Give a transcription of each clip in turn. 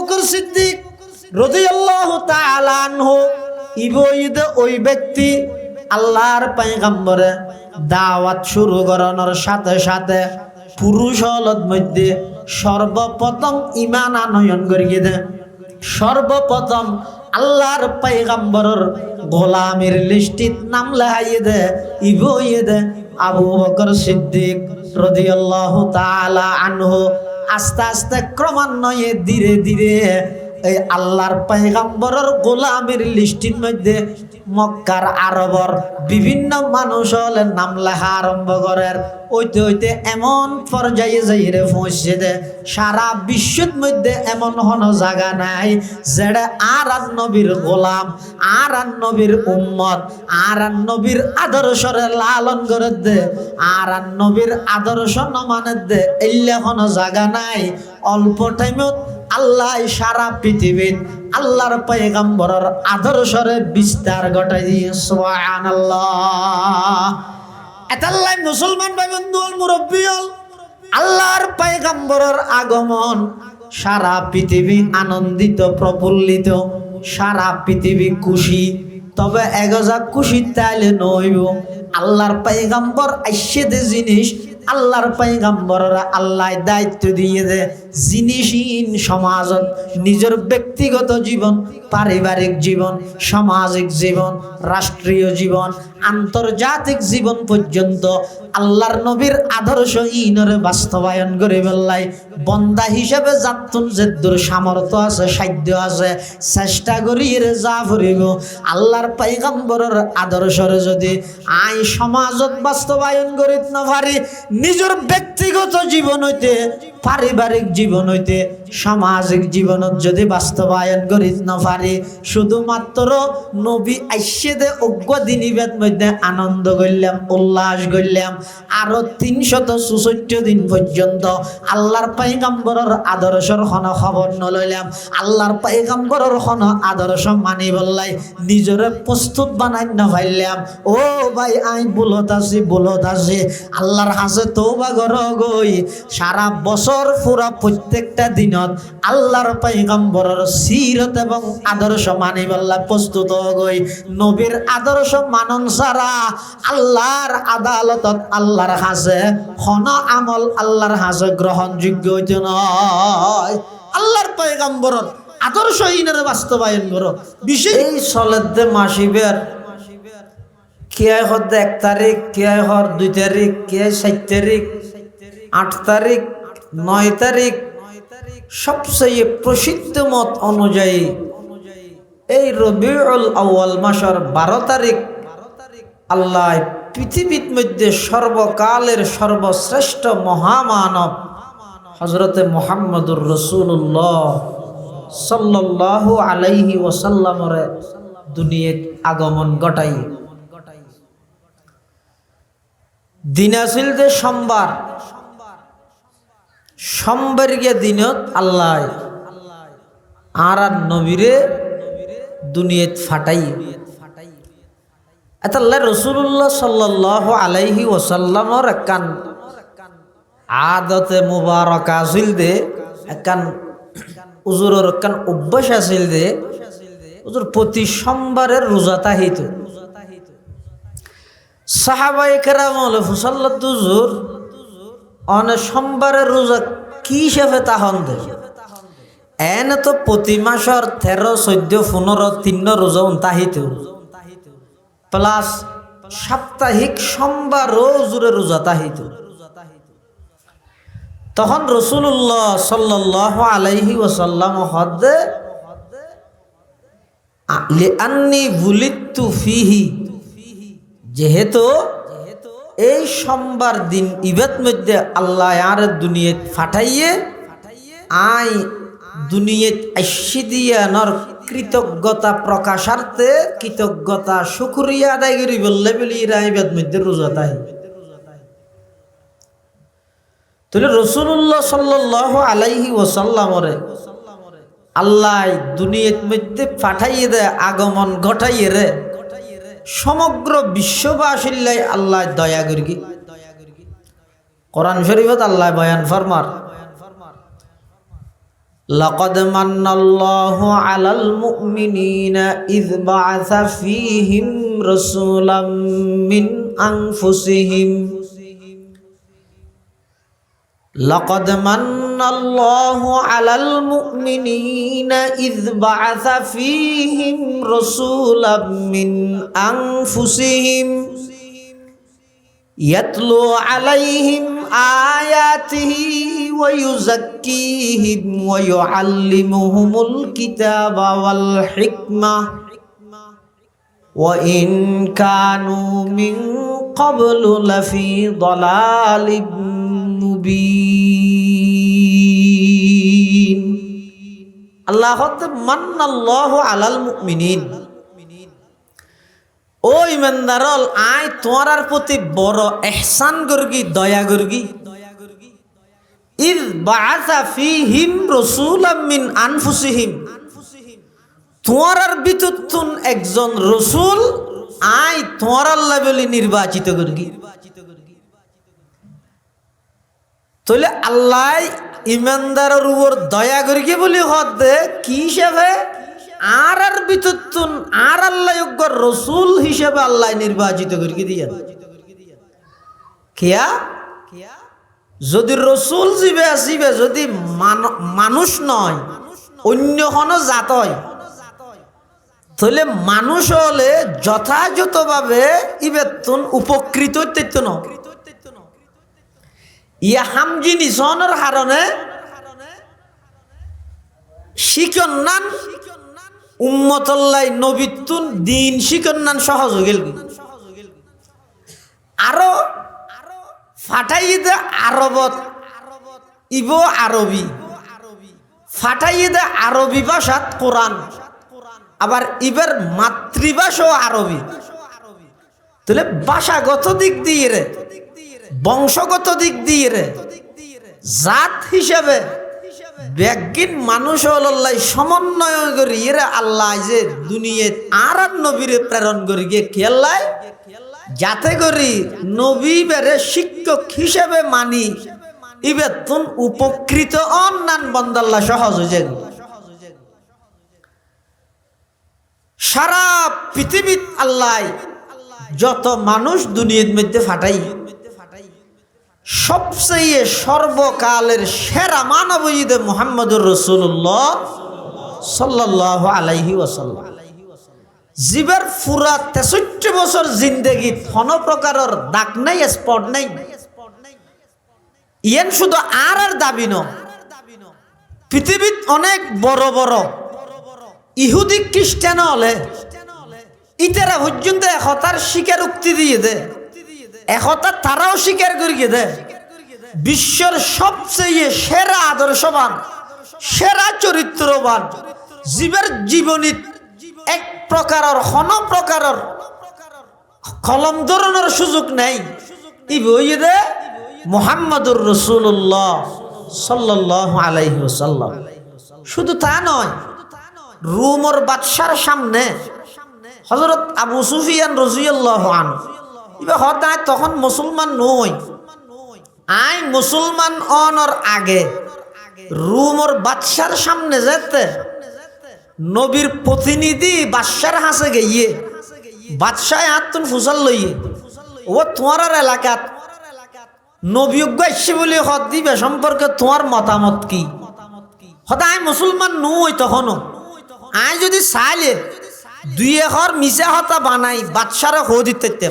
বকর সিদ্দিক রাদিয়াল্লাহু তাআলা আনহু ইবঈদ ওই ব্যক্তি আল্লাহর পয়গম্বরে দাওয়াত শুরু করানোর সাথে সাথে পুরুষ হলত মধ্যে সর্বপ্রথম ঈমান আনয়ন করিয়ে দেয়। সর্বপ্রথম আল্লাহর পয়গম্বরের গোলামের লিস্টিত নাম লেখাইয়ে দেয় ইবঈদ আবু বকর সিদ্দিক রাদিয়াল্লাহু তাআলা আনহু। আস্তে আস্তে ক্রমান্বয়ে ধীরে ধীরে এই আল্লাহর পয়গম্বরের গোলামের লিস্টির মধ্যে মক্কার আরবর বিভিন্ন মানুষ হলে নাম লেখা আরম্ভ করেন। ওইতে ওইতে এমন পর্যায়ে যাইরে পৌঁছে দে সারা বিশ্বের মধ্যে এমন কোনো জায়গা নাই যেটা আর নবীর গোলাম, আর নবীর উম্মত, আর নবীর আদর্শরে লালন করে দে, আর নবীর আদর্শ নমানে দে, এল্লা কোনো জায়গা নাই। অল্প টাইমত আল্লাহ সারা পৃথিবীর আল্লাহর পয়গম্বরের আদর্শরে বিস্তার ঘটাই দিয়ে সুবহানাল্লাহ। এতাল্লাই মুসলমান ভাই বন্ধু মুরব্বী হল আল্লাহর পয়গম্বরের আগমন সারা পৃথিবী আনন্দিত প্রফুল্লিত, সারা পৃথিবী খুশি। তবে এগজা খুশি তাইলে নইব আল্লাহর পয়গম্বর আইসে দে জিনিস আল্লাহর পয়গম্বররা আল্লাহ দায়িত্ব দিয়ে দে জিনিসহীন সমাজত নিজের ব্যক্তিগত জীবন, পারিবারিক জীবন, সামাজিক জীবন, রাষ্ট্রীয় জীবন, আন্তর্জাতিক জীবন পর্যন্ত আল্লাহর নবীর আদর্শ ইনরে বাস্তবায়ন করে বেল্লাই বন্দা হিসেবে যাতুন যেদুর সামর্থ্য আছে, সাধ্য আছে, চেষ্টা করি রে যা ফুরিব আল্লাহর পয়গম্বরের আদর্শরে যদি আই সমাজত বাস্তবায়ন করিত না পারি, নিজের ব্যক্তিগত জীবন হইতে, পারিবারিক জীবন হইতে, সামাজিক জীবনত যদি বাস্তবায়ন করিত না পারি, শুধুমাত্র নবী আইসে দে অজ্ঞ দিনিবেদ মধ্যে আনন্দ করলাম, উল্লাস করলাম, আরো 364 দিন পর্যন্ত আল্লাহর পয়গম্বরের আদর্শর কোন খবর নলইলাম, আল্লাহর পয়গম্বরের কোন আদর্শ মানি বললাই নিজরে প্রস্তুত বানাই না পাইলাম। ও ভাই আই বলত আছি আল্লাহর হাসে তওবা কর গই। সারা বছর পুরা প্রত্যেকটা দিনত আল্লাহর পয়গম্বরের সিরত এবং আদর্শ মানি বললা প্রস্তুত গই। নবীর আদর্শ মানন ছাড়া আল্লাহর আদালতত আল্লাহর হাসে কোন আমল আল্লাহর হাসে গ্রহণযোগ্য হইতে নয়। আল্লাহর পয়গম্বরের আদর্শ ইনারে বাস্তবায়ন করো। বিশেষ এই সলেদে মাসিবের কে হদ 1 তারিখ, কে হর 2 তারিখ, কে 7 তারিখ, 8 তারিখ, 9 তারিখ, সবচেয়ে প্রসিদ্ধ মত অনুযায়ী এই রবিউল আউয়াল মাসের 12 তারিখ আল্লাহ পৃথিবীর মধ্যে সর্বকালের সর্বশ্রেষ্ঠ মহামানব হযরতে মুহাম্মদুর রাসূলুল্লাহ সাল্লাল্লাহু আলাইহি ওয়াসাল্লামের দুনিয়াত আগমন ঘটাই। দিন আছিল যে সোমবার গিয়ে দিনত আল্লাহ আর নবীরে দুনিয়াত ফাটাই। আল্লাহ রাসূলুল্লাহ সাল্লাল্লাহু আলাইহি ওয়াসাল্লামের একখান আদতে মুবারকা আছিল দে, একখান হুজুরের একখান অভ্যাস আছিল দে, হুজুর প্রতি সোমবারের রোজা তাহিত। সাহাবায়ে কেরাম বলে ফুসাল্লাত হুজুর অনে সোমবারের রোজা কি হিসাবে তাহন দে? এনে তো প্রতি মাসের 13, 14, 15, 3 রোজা তাহিত প্লাস সাপ্তাহিক সোমবার রোজুরে রোজা তাহিত। তখন রাসূলুল্লাহ সাল্লাল্লাহু আলাইহি ওয়াসাল্লাম হদে লিআন্নি বুলিতু ফিহি, যেহেতু এই সোমবার দিন ইবাদ মধ্যে আল্লাহ আর দুনিয়াত ফাটাইয়ে আই দুনিয়াত আইসি দিয়া নর কৃতজ্ঞতা প্রকাশার্থে কৃতজ্ঞতা শুকরিয়া আদায় করি বললে বলি ইবাদ মধ্যে রোজা তাই। তাহলে রাসূলুল্লাহ সাল্লাল্লাহু আলাইহি ওয়াসাল্লামরে আল্লাহ দুনিয়াত মধ্যে পাঠাইয়ে দেয়, আগমন ঘটাইয়ে রে সমগ্র বিশ্ববাসীর আল্লাহ দয়া করি। কোরআন শরীফত আল্লাহ বয়ান ফরমার লাকাদ মান্নাল্লাহু আলাল মুমিনিনা ইয বাআসা ফীহিম রাসূলাম মিন আনফুসিহিম লাকাদ মান্নাল্লাহু আলাল মুমিনিনা ইয বাআসা ফীহিম রাসূলাম মিন আনফুসিহিম ইয়াতলু আলাইহিম আয়াতিহি ওয়া ইউযাক্কিহিম ওয়া ইউআল্লিমুহুমুল কিতাবা ওয়াল হিকমাহ ওয়া ইন কানু মিন ক্বাবলু লাফি দালালিম মুবিন। আল্লাহ মান্নাল্লাহু আলাল মুমিনিন, ও ইমানদারল আয় তোমার প্রতি বড় ইহসান করগি, দয়া করগি। ইয বাআসা ফীহিম রাসূলাম মিন আনফুসিহিম, তোমার ভিতরতুন একজন রাসূল আয় তোমার আল্লাহ বলি নির্বাচিত করগি। তাহলে আল্লাহ ইমানদারের উপর দয়া করগি বলি হদে কি হিসাবে আর ভিতরতুন আর আল্লাহ রসুল হিসেবে আল্লাহ নির্বাচিত করি দিয়া কিয়া যদি রসুল জিবে আসিবে যদি মানুষ নয় অন্য কোনো জাত হয় তাহলে মানুষ হলে যথাযথভাবে ইবেতুন উপকৃত হইতে ন ইয়া হামজি নিসনের কারণে শিকন্নান উম্মতল্লাই নবিতুন দিন শিকন্নান সহজ হয়ে গেল। আরো ফাটাইদে আরবত ইব আরবি ফাটাইদে আরবি ভাষাত কোরআন, আবার ইবার মাতৃভাষাও আরবি। তাহলে ভাষাগত দিক দিয়ে রে, বংশগত দিক দিয়ে রে, জাত হিসেবে ব্যাগিন মানুষ হল্লাই সমন্বয় করি এরা আল্লাহ যে দুনিয়াত আর নবীরে প্রেরণ করি গিয়ে খেয়াল্লাই যাতে করি নবী বেড়ে শিক্ষক হিসেবে মানি ইবেতুন উপকৃত অন্যান বন্দাল্লাহ সহজ হয়ে যায়। সারা পৃথিবীত আল্লাহ যত মানুষ দুনিয়ার মধ্যে ফাটাই সবচেয়ে সর্বকালের সেরা মানব ঈদে মুহাম্মদুর রাসূলুল্লাহ সাল্লাল্লাহু আলাইহি ওয়াসাল্লাম জীবের পুরা 63 বছর জিন্দেগি কোনো প্রকারের দাগ নাই, স্পট নাই। ইয়েন শুধু আর দাবি ন, পৃথিবীত অনেক বড় বড় ইহুদি খ্রিস্টান হলে ইতারা পর্যন্ত একতার স্বীকার উক্তি দিয়ে দে, একতা তারাও স্বীকার করিয়ে দেয় বিশ্বের সবচেয়ে সেরা আদর্শবান, সেরা চরিত্রবান জীবের জীবনী এক প্রকারের কোন প্রকারের কলম ধরনের সুযোগ নাই। ই বইয়ে দে মুহাম্মদুর রাসূলুল্লাহ সাল্লাল্লাহু আলাইহি ওয়াসাল্লাম। শুধু তা নয়, রোমের বাদশার সামনে হযরত আবু সুফিয়ান রাদিয়াল্লাহু আনহু হদায় তখন মুসলমান নই, আই মুসলমান অনর আগে রোমের বাদশার সামনে যেতে নবীর প্রতিনিধি বাদশার হাসে গিয়ে বাদশাহ হাতুন ফুসাল লইয়ে ও তোমার এলাকাত নবীজ্ঞ আসছে বলে হদ দিবে সম্পর্কে তোমার মতামত কি? হদায় মুসলমান নই তখনও আই যদি চাইলে দুই এখর মিশা হতা বানাই বাদশারে হো দিতে,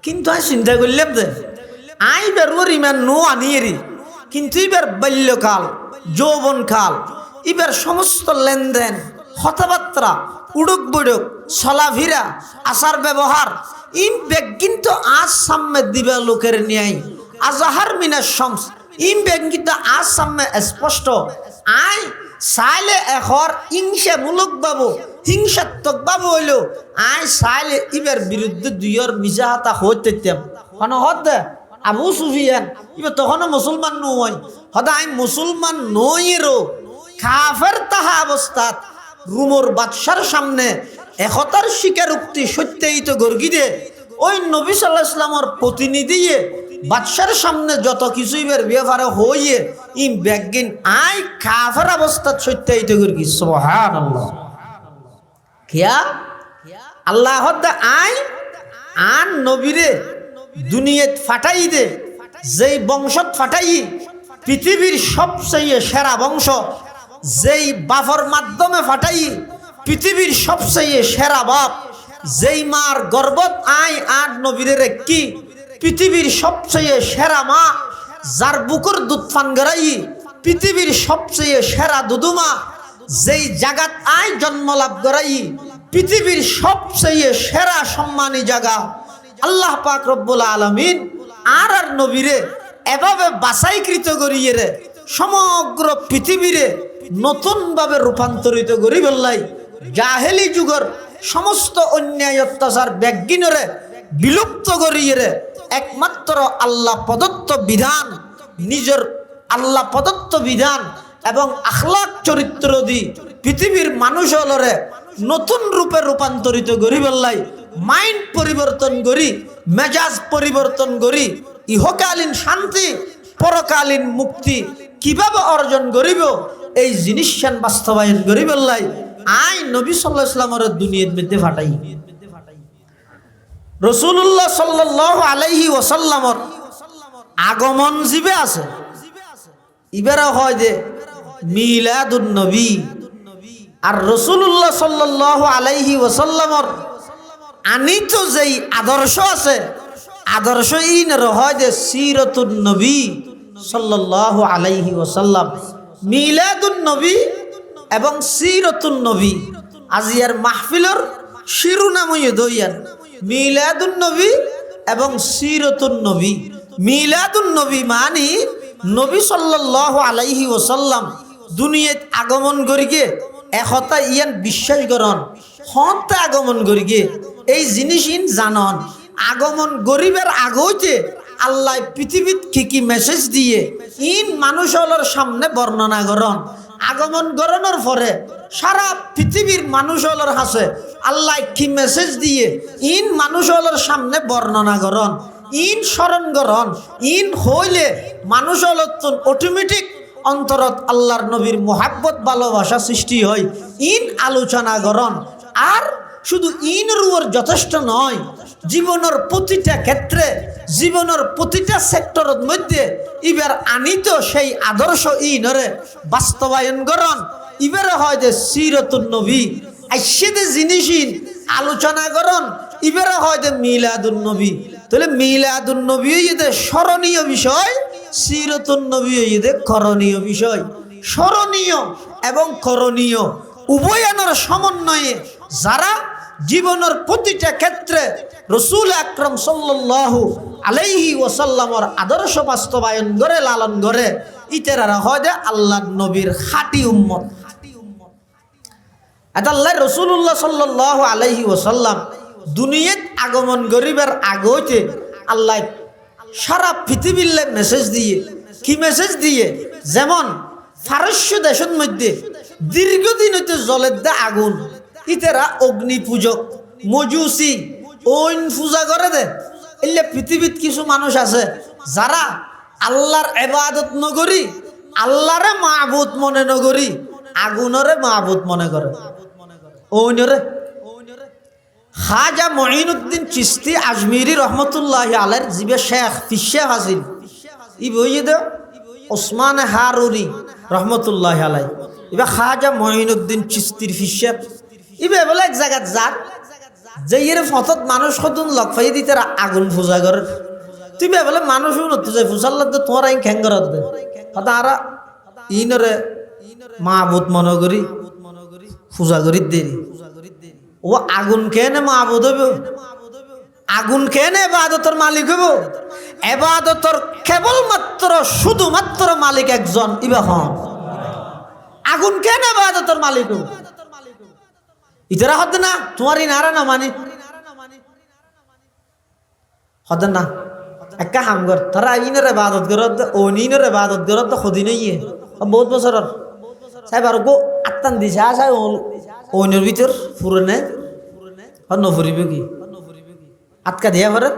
কিন্তু আমি চিন্তা করলাম যে আই বের ইমান নো আনিয়েরি, কিন্তু এবার বাল্যকাল যৌবনকাল এবার সমস্ত লেনদেন কথাবার্তা উড়ুক বুড়ুক চলাফেরা আচার ব্যবহার ইন বেগ কিন্তু আজ সামনে দিবে লোকের ন্যায় আজাহার মিনার শমস ইন বেগ কিন্তু আজ সামনে স্পষ্ট। আই চাইলে এখর হিংসামূলক বাবু হিংসাত্মক বাবু হইল আই চাইলে ইবার বিরুদ্ধে দুইয়ের মিজা হাতা হইতে হদ আবু সুফিয়ান ইবার তখনও মুসলমান নয়, হদা আই মুসলমান নইয়েরও কাফের তাহা অবস্থাত রোমের বাদশার সামনে একতার স্বীকারোক্তি সত্যই তো গর্গি দে ওই নবী সাল্লাল্লাহু আলাইহি ওয়াসাল্লামের প্রতিনিধি বাদশার সামনে যত কিছুই বের ব্যাপারে হইয়ে ইম ব্যাগিন আই কাফের অবস্থা সত্যায়িত করি সুবহানাল্লাহ কিয়া আল্লাহ আই আন নবীরে দুনিয়াত ফাটাই দে যেই বংশত ফাটাই পৃথিবীর সবচেয়ে সেরা বংশ যেই বাপর মাধ্যমে ফাটাই পৃথিবীর সবচেয়ে সেরা বাপ যেই মার গর্ভত আই আর নবীরে কি পৃথিবীর সবচেয়ে সেরা মা যার বুকুর দুধ পান গড়াই পৃথিবীর সবচেয়ে সেরা দুদুমা যেই জাগাত আই জন্ম লাভ করাই পৃথিবীর সবচেয়ে সেরা সম্মানী জায়গা আল্লাহ পাক রব্বুল আলামিন আর নবীরে এভাবে বাছাইকৃত করিয়ে রে সমগ্র পৃথিবীরে নতুন ভাবে রূপান্তরিত করি বললাই জাহেলি যুগের সমস্ত অন্যায় অত্যাচার ব্যাগিনরে বিলুপ্ত করিয়ে রে একমাত্র আল্লাহ প্রদত্ত বিধান নিজের আল্লাহ প্রদত্ত বিধান এবং আখলাক চরিত্র দি পৃথিবীর মানুষ হলরে নতুন রূপে রূপান্তরিত করি বললাই মাইন্ড পরিবর্তন করি মেজাজ পরিবর্তন করি ইহকালীন শান্তি পরকালীন মুক্তি কিভাবে অর্জন করিব এই জিনিসখান বাস্তবায়ন করি বললাই আই নবী সাল্লাল্লাহু আলাইহি ওয়াসাল্লামের দুনিয়ার মধ্যে ফাটাই রাসূলুল্লাহ সাল্লাল্লাহু আলাইহি ওয়াসাল্লামের আগমন জিবে আছে ইবেরা হয় যে মিলাদুন নবী আর রাসূলুল্লাহ সাল্লাল্লাহু আলাইহি ওয়াসাল্লামের আনিত যেই আদর্শ আছে আদর্শ ইন হয় যে সিরাতুন নবী সাল্লাল্লাহু আলাইহি ওয়াসাল্লাম মিলাদুন নবী এবং সিরাতুন নবী আজিয়ার মাহফিলের শিরোনামই দইয়ান মিলাদুন নবী এবং সিরাতুন নবী মিলাদুন নবী মানে নবী সাল্লাল্লাহু আলাইহি ওয়াসাল্লাম দুনিয়াত আগমন করিগে একতা ইয়ান বিশ্বাস করন হতে আগমন করিগে এই জিনিস ইন জানন আগমন গরিবের আগতে আল্লাহ পৃথিবীত কি মেসেজ দিয়ে ইন মানুষের সামনে বর্ণনা করন আগমন গরণের পরে সারা পৃথিবীর মানুষের হাসে আল্লাহ কি মেসেজ দিয়ে ইন মানুষের সামনে বর্ণনা করন ইন স্মরণ করন ইন হইলে মানুষের অটোমেটিক অন্তরত আল্লাহর নবীর মোহাব্বত ভালোবাসা সৃষ্টি হয় ইন আলোচনা করন আর শুধু ইন রুয়ার যথেষ্ট নয় জীবনের প্রতিটা ক্ষেত্রে জীবনের প্রতিটা সেক্টরের মধ্যে ইবার আনিত সেই আদর্শ ইনরে বাস্তবায়ন করন ইবারে হয় যে সিরাতুন নবী আইসেদে জিনিসিন আলোচনা করন ইবারে হয় যে মিলাদুন নবী তাহলে মিলাদুন নবী ইদে স্মরণীয় বিষয় সিরাতুন নবী ইদে করণীয় বিষয় স্মরণীয় এবং করণীয় উভয়ানোর সমন্বয়ে যারা জীবনের প্রতিটা ক্ষেত্রে রাসূল আকরাম সাল্লাল্লাহু আলাইহি ওয়াসাল্লামের আদর্শ বাস্তবায়ন করে লালন করে ইতারা হয় যে আল্লাহর নবীর খাঁটি উম্মত আল্লাহ রাসূলুল্লাহ সাল্লাল্লাহু আলাইহি ওয়াসাল্লাম দুনিয়াত আগমন করিবার আগতে আল্লাহ সারা পৃথিবীর মেসেজ দিয়ে কি মেসেজ দিয়ে যেমন ফারস্য দেশের মধ্যে দীর্ঘদিন হইতে জলের দা আগুন ইতারা অগ্নি পূজক মজুসি ওইন পূজা করে দে এলে পৃথিবীত কিছু মানুষ আছে যারা আল্লাহর ইবাদত নগরী আল্লাহরে মাবুদ মনে নগরী আগুনরে মাবুদ মনে করে ওইনরে খাজা মঈনুদ্দিন চিশতি আজমিরি রহমতুল্লাহি আলাইহির জিবে শেখ ফিশে হাসিল ই বইয়ে দে ওসমান হারুনি রহমতুল্লাহি আলাইহি ইবা খাজা মঈনুদ্দিন চিশতির ফিশে ইবে বলে এক জায়গাত যাক যে এর ফতত মানুষ কতন লক ফাই দিতে আগুন পূজা করে তুই বলে মানুষ উন্নত যায় ফুসাল্লাহ তো তোমার আইন খ্যাঙ্গরত দে তারা ইনরে মাহবুদ মনে করি পূজা করি দেরি ও আগুন কেনে মাহবুদ হইব আগুন কেনে এবাদতর মালিক হইব এবাদতর কেবলমাত্র শুধুমাত্র মালিক একজন ইবা হন আগুন কেনে এবাদতর মালিক হইব ইতারা হদ না তোমার ইনারা না মানে হদ না একা হাম কর তারা ইনরে ইবাদত করত ও নিনরে ইবাদত করত খদিন ইয়ে বহুত বছর সাহেব আর গো আত্তান দিছে আসায় ওইনের ভিতর ফুরনে আর নফরিবে কি আটকা দিয়া পরে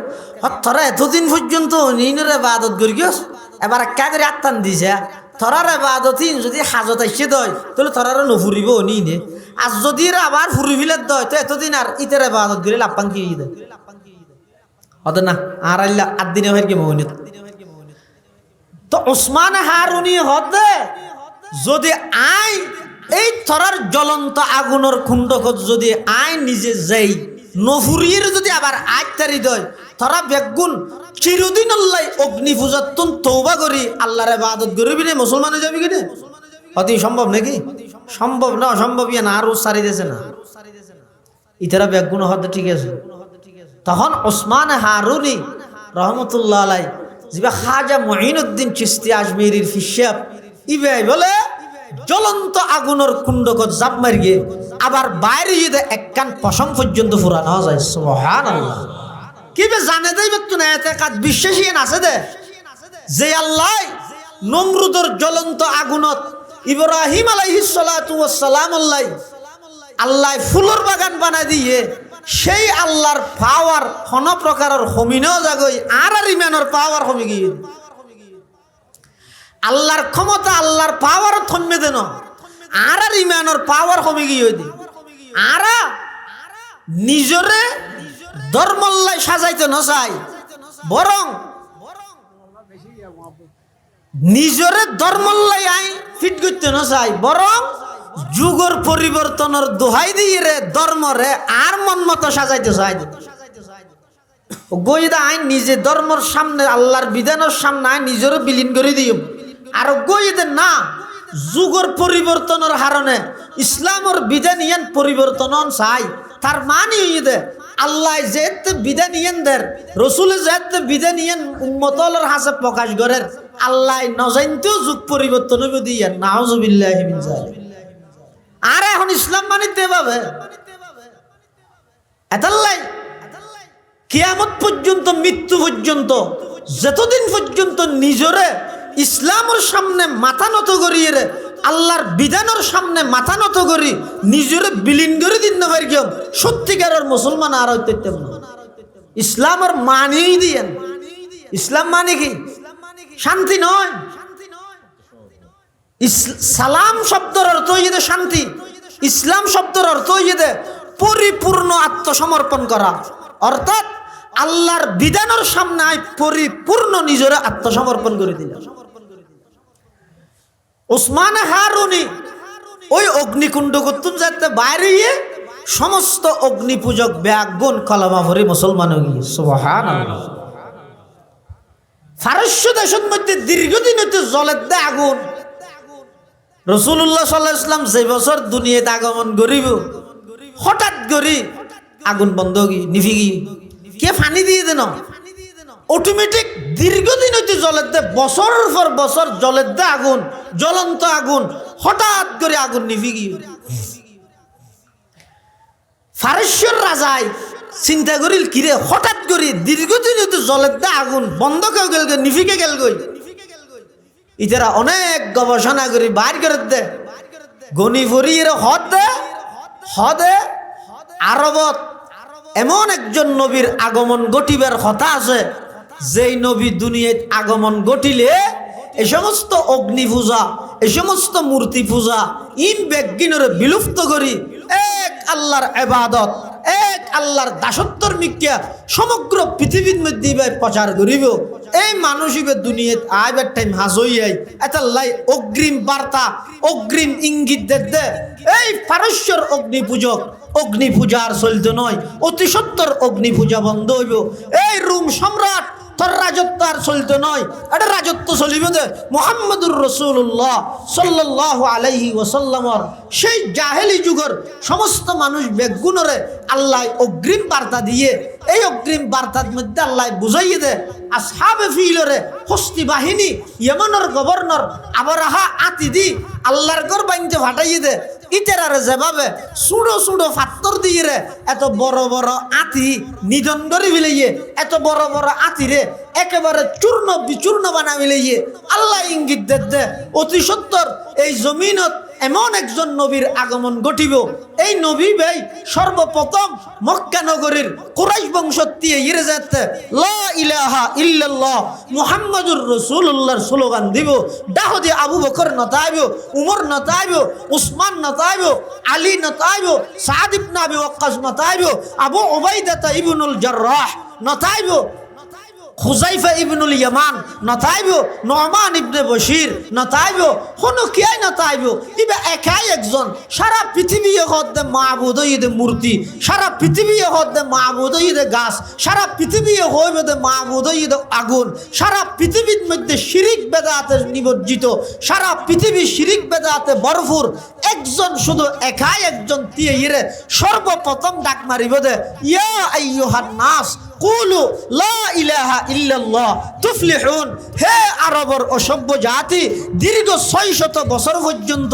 তোরা এতদিন পর্যন্ত নিনরে বাদত করি গিয়স এবার একা করে আত্মান দিছে থরারে বাদতিন যদি হাজত আসছে দয় তাহলে থরারে নফুরিব নিনে আর যদি আবার ফুরি ফিলে দয় তো এতদিন আর ইতারে বাদত করে লাপাং কি দেয় হতো না আর আল্লাহ আট দিনে হয় কি মহনি তো ওসমান হারুনি হতে যদি আই এই থরার জ্বলন্ত আগুনের কুণ্ডকত যদি আই নিজে যাই নফুরির যদি আবার আজ তারি দয় থরা বেগুন চিরদিন আল্লাহ অগ্নি পূজাতুন তৌবা করি আল্লাহর ইবাদত করবি না মুসলমান হয়ে যাবি কিনা অতি সম্ভব নাকি সম্ভব না অসম্ভব ইয়া না আর সারি দিয়েছে না ইতারা বেগুন হতে ঠিক আছে তখন ওসমান হারুনি রহমতুল্লাহ আলাই যিবা খাজা মুঈনুদ্দিন চিশতি আজমিরির ফিসাব ইবাই বলে জ্বলন্ত আগুনের কুণ্ডকত জাপ মারি গিয়ে আবার বাইরে যদি এক কান পশম পর্যন্ত ফুরানো যায় সুবহানাল্লাহ কি বে জানে দেই বেতু না এতে কাজ বিশ্বাসী আছে দে যে আল্লাহ নমরুদের জ্বলন্ত আগুনত ইব্রাহিম আলাইহিস সালাতু ওয়াস সালাম আল্লাহ ফুলের বাগান বানাই দিয়ে সেই আল্লাহর পাওয়ার কোন প্রকারের কমিনেও যাগই আর ইমানের পাওয়ার কমে গিয়ে আল্লাহর ক্ষমতা আল্লাহর পাওয়ার থমে দেন আর ইমানের পাওয়ার কমে গিয়ে দি আর নিজরে ধর্মল্লাই সাজাইতে না চাই বরং নিজরে ধর্মল্লাই আই ফিট করতে না চাই বরং যুগের পরিবর্তনের দোহাই দিয়ে রে ধর্মরে আর মন মতো সাজাইতে চাই গইদা আইন নিজে ধর্মর সামনে আল্লাহর বিধানের সামনে আইন নিজের বিলীন করে দিও আর গইদে না যুগের পরিবর্তনের কারণে ইসলামের বিধান ইয়ান পরিবর্তন চাই তার মানে দে আল্লাহ যেতে বিধান ইয়ান দের রসুল যেতে বিধান ইয়ান উম্মতলের হাসে প্রকাশ করেন আল্লাহ নজাইনতেও যুগ পরিবর্তন দিয়ে নাউজুবিল্লাহি মিন যালিক আর এখন ইসলাম মানিতে পাবে এতাল্লাই কিয়ামত পর্যন্ত মৃত্যু পর্যন্ত যতদিন পর্যন্ত নিজরে ইসলামের সামনে মাথা নত করিয়ে রে আল্লাহর বিধানের সামনে মাথা নত করি নিজরে বিলীন করে দিন না পারি সত্যিকারের মুসলমান আর হইতে ইসলামের মানেই দিয়েন ইসলাম মানে কি শান্তি নয় সালাম শব্দের অর্থ হইতে শান্তি ইসলাম শব্দের অর্থ হইতে পরিপূর্ণ আত্মসমর্পণ করা অর্থাৎ আল্লাহর বিধানের সামনে পরিপূর্ণ নিজের আত্মসমর্পণ করে দিল ওসমান হারুনি ওই অগ্নিকুণ্ড করতুম যাতে বাইরে সমস্ত অগ্নি পূজক ব্যাগুন কলমা ভরে মুসলমান হয়ে গিয়ে সুবহানাল্লাহ ফারস্য দেশের মধ্যে দীর্ঘদিন হইতে জলের দে আগুন রাসূলুল্লাহ সাল্লাল্লাহু আলাইহি ওয়াসাল্লাম যে বছর দুনিয়াতে আগমন করিব হঠাৎ করে আগুন বন্ধ হয়ে নিভি গিয়ে কে পানি দিয়ে দেন অটোমেটিক দীর্ঘদিন হইতে জলের দে বছরের পর বছর জলের দে আগুন জ্বলন্ত আগুন হঠাৎ করে আগুন নিভি গিয়ে ফারস্যর রাজাই চিন্তা করিল কিরে হঠাৎ করে দীর্ঘদিন হইতে জলের দে আগুন বন্ধ কেউ গেল নিভিকে গেল গই ইতারা অনেক গবেষণা করি বাইর করে দে গনি ফরিয়ে হদে আরবত এমন একজন নবীর আগমন ঘটিবার কথা আছে যেই নবী দুনিয়ায় আগমন ঘটিলে এই সমস্ত অগ্নি পূজা এই সমস্ত মূর্তি পূজা ইন বেগিনরে বিলুপ্ত করি এক আল্লাহর ইবাদত এক আল্লাহর দাসত্বর মিক্কা সমগ্র পৃথিবীর মধ্যে প্রচার করিব এই মানুষ ইবে দুনিয়াত আইবার টাইম হাজই আই এতাল্লাই অগ্রিম বার্তা অগ্রিম ইঙ্গিত দে এই পারস্যর অগ্নি পূজক অগ্নি পূজার চলতে নয় অতি সত্তর অগ্নি পূজা বন্ধ হইব এই রোম সম্রাট তোর রাজত্ব আর চলতে নয় এটা রাজত্ব চলিবে দে মুহাম্মদুর রাসূলুল্লাহ সাল্লাল্লাহু আলাইহি ওয়াসাল্লামর সেই জাহেলি যুগের সমস্ত মানুষ বেগুনরে আল্লাহ অগ্রিম বার্তা দিয়ে এই অগ্রিম বার্তার মধ্যে আল্লাহ বুঝাইয়ে দে আসহাবে ফিলরে হস্তি বাহিনী ইয়েমেনের গভর্নর আবরাহা আতি দি আল্লাহর ঘর বাইনতে ফাটাইয়ে দে ইতারারে যেভাবে সুড়ো সুড়ো ফাত্তর দিয়ে রে এত বড় বড় আতি নিধন করে ফেলাইয়ে এত বড় বড় আতি রে একেবারে চূর্ণ বিচূর্ণ বানা ফেলাইয়ে আল্লাহ ইঙ্গিত দে অতি সত্তর এই জমিনত এমন একজন নবীর আগমন ঘটিব। এই নবী ভাই সর্বপ্রথম মক্কা নগরীর কুরাইশ বংশত্তিয়ে ইরে যেতে লা ইলাহা ইল্লাল্লাহ মুহাম্মাদুর রাসূলুল্লাহর স্লোগান দিব। ডাহদি আবু বকর নতাইব, উমর নতাইব, উসমান নতাইব, আলী নতাইব, সাদ ইবনে আবি ওয়াক্কাস নতাইব, আবু উবাইদা ইবনুল জাররাহ নতাইব, খুজাইফা ইবনুল ইয়ামান নতাইব, নোমান ইবনে বশির নতাইব, হনো কিয়াই নতাইব। ইবা একাই একজন সারা পৃথিবী হদ্দে মাবুদ ইদে মূর্তি, সারা পৃথিবী হদ্দে মাবুদ ইদে গাছ, সারা পৃথিবী হইবে মাবুদ ইদে আগুন, সারা পৃথিবীর মধ্যে শিরিক বেদাতে নিমজ্জিত, সারা পৃথিবী শিরিক বেদাতে ভরপুর একজন শুধু একাই একজন তিয়ে ইরে সর্বপ্রথম ডাক মারিব দে ইয়া আইয়ুহান নাস কুলু লা ইলাহা ইল্লাল্লাহ তুফলিহুন। হে আরবের অসভ্য জাতি, দীর্ঘ 600 বছর পর্যন্ত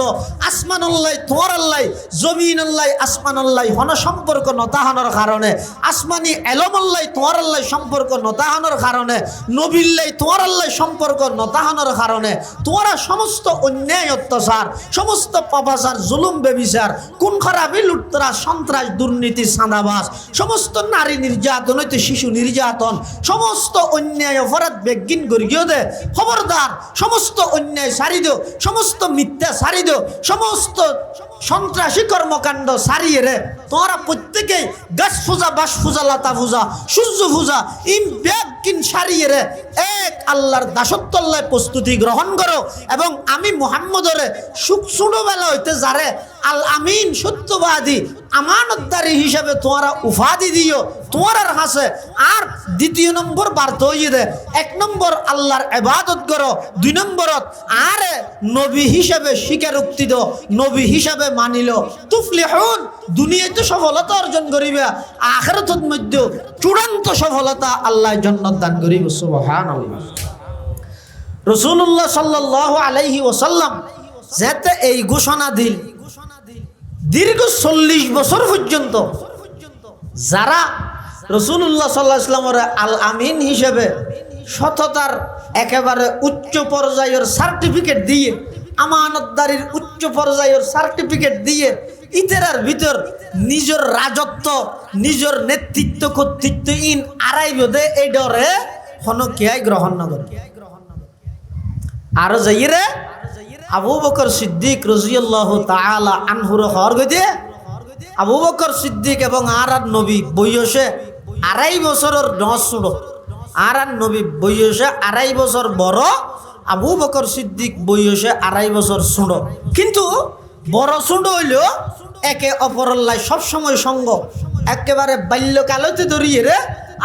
আসমানুল্লাহ তোয়ারাল্লাহ জমিনুল্লাহ আসমানুল্লাহ হন সম্পর্ক নতাহানোর কারণে, আসমানি এলমুল্লাহ তোয়ারাল্লাহ সম্পর্ক নতাহানোর কারণে, নবিল্লাহ তোয়ারাল্লাহ সম্পর্ক নতাহানোর কারণে তোরা সমস্ত অন্যায় অত্যাচার, সমস্ত পাপাচার, জুলুম বেবিচার, কোন খারাপি লুটতরা, সন্ত্রাস, দুর্নীতি, চাঁদাবাজ, সমস্ত নারী নির্যাতন হইতে শিশু নির্যাতন, সমস্ত অন্যায় অপরাধ বেগিন গড়িয়ে দে। খবরদার সমস্ত অন্যায় সারি দিও, সমস্ত মিথ্যা সারি দিও, সমস্ত সন্ত্রাসী কর্মকাণ্ড সারিয়ে রে তোমরা প্রত্যেকেই গাছ পূজা, বাস পূজা, লতা পূজা, সূর্য পূজা ইম বেগিন সারিয়ে রে এক আল্লাহর দাসত্বল্লায় প্রস্তুতি গ্রহণ করো। এবং আমি মুহাম্মদরে সুখ ছোটবেলা হইতে যারে আল আমিন সত্যবাদী আমানতদারি হিসাবে তোমরা উপাধি দিও তোমার হাসে। আর দ্বিতীয় নম্বর বার্তা হইয়ে দে, 1 নম্বর আল্লাহর ইবাদত করো, 2 নম্বরত আরে নবী হিসাবে স্বীকারোক্তি দাও, নবী হিসাবে মানিল তুফলিহুন। দুনিয়াতে সফলতা অর্জন করিবে, আখিরাতের মধ্যে চূড়ান্ত সফলতা আল্লাহ জান্নাত দান করিবে। সুবহানাল্লাহ। রাসূলুল্লাহ সাল্লাল্লাহু আলাইহি ওয়াসাল্লাম যেতে এই ঘোষণা দিল, দীর্ঘ 40 বছর পর্যন্ত যারা রাসূলুল্লাহ সাল্লাল্লাহু আলাইহি ওয়াসাল্লামের আল আমিন হিসেবে সততার একেবারে উচ্চ পর্যায়ের সার্টিফিকেট দিয়ে, আমানতদারির উচ্চ পর্যায়ের সার্টিফিকেট দিয়ে ইতেরার ভিতর নিজের রাজত্ব, নিজের নেতৃত্ব, কর্তৃত্ব ইন আড়াইব দে, এই ডরে হনো কেয়াই গ্রহণ না করে। আরো যাইরে আবু বকর সিদ্দিক রাদিয়াল্লাহু তাআলা আনহুর হর গদে আবু বকর সিদ্দিক এবং আর নবী বয়সে 2.5 বছরের নসুড়, আর নবী বয়সে 2.5 বছর বড়, আবু বকর সিদ্দিক বয়সে 2.5 বছর ছোট। কিন্তু বড় ছোট হইলেও একে অপরল্লাই সবসময় সঙ্গ, একেবারে বাল্যকালতে ধরিয়ে রে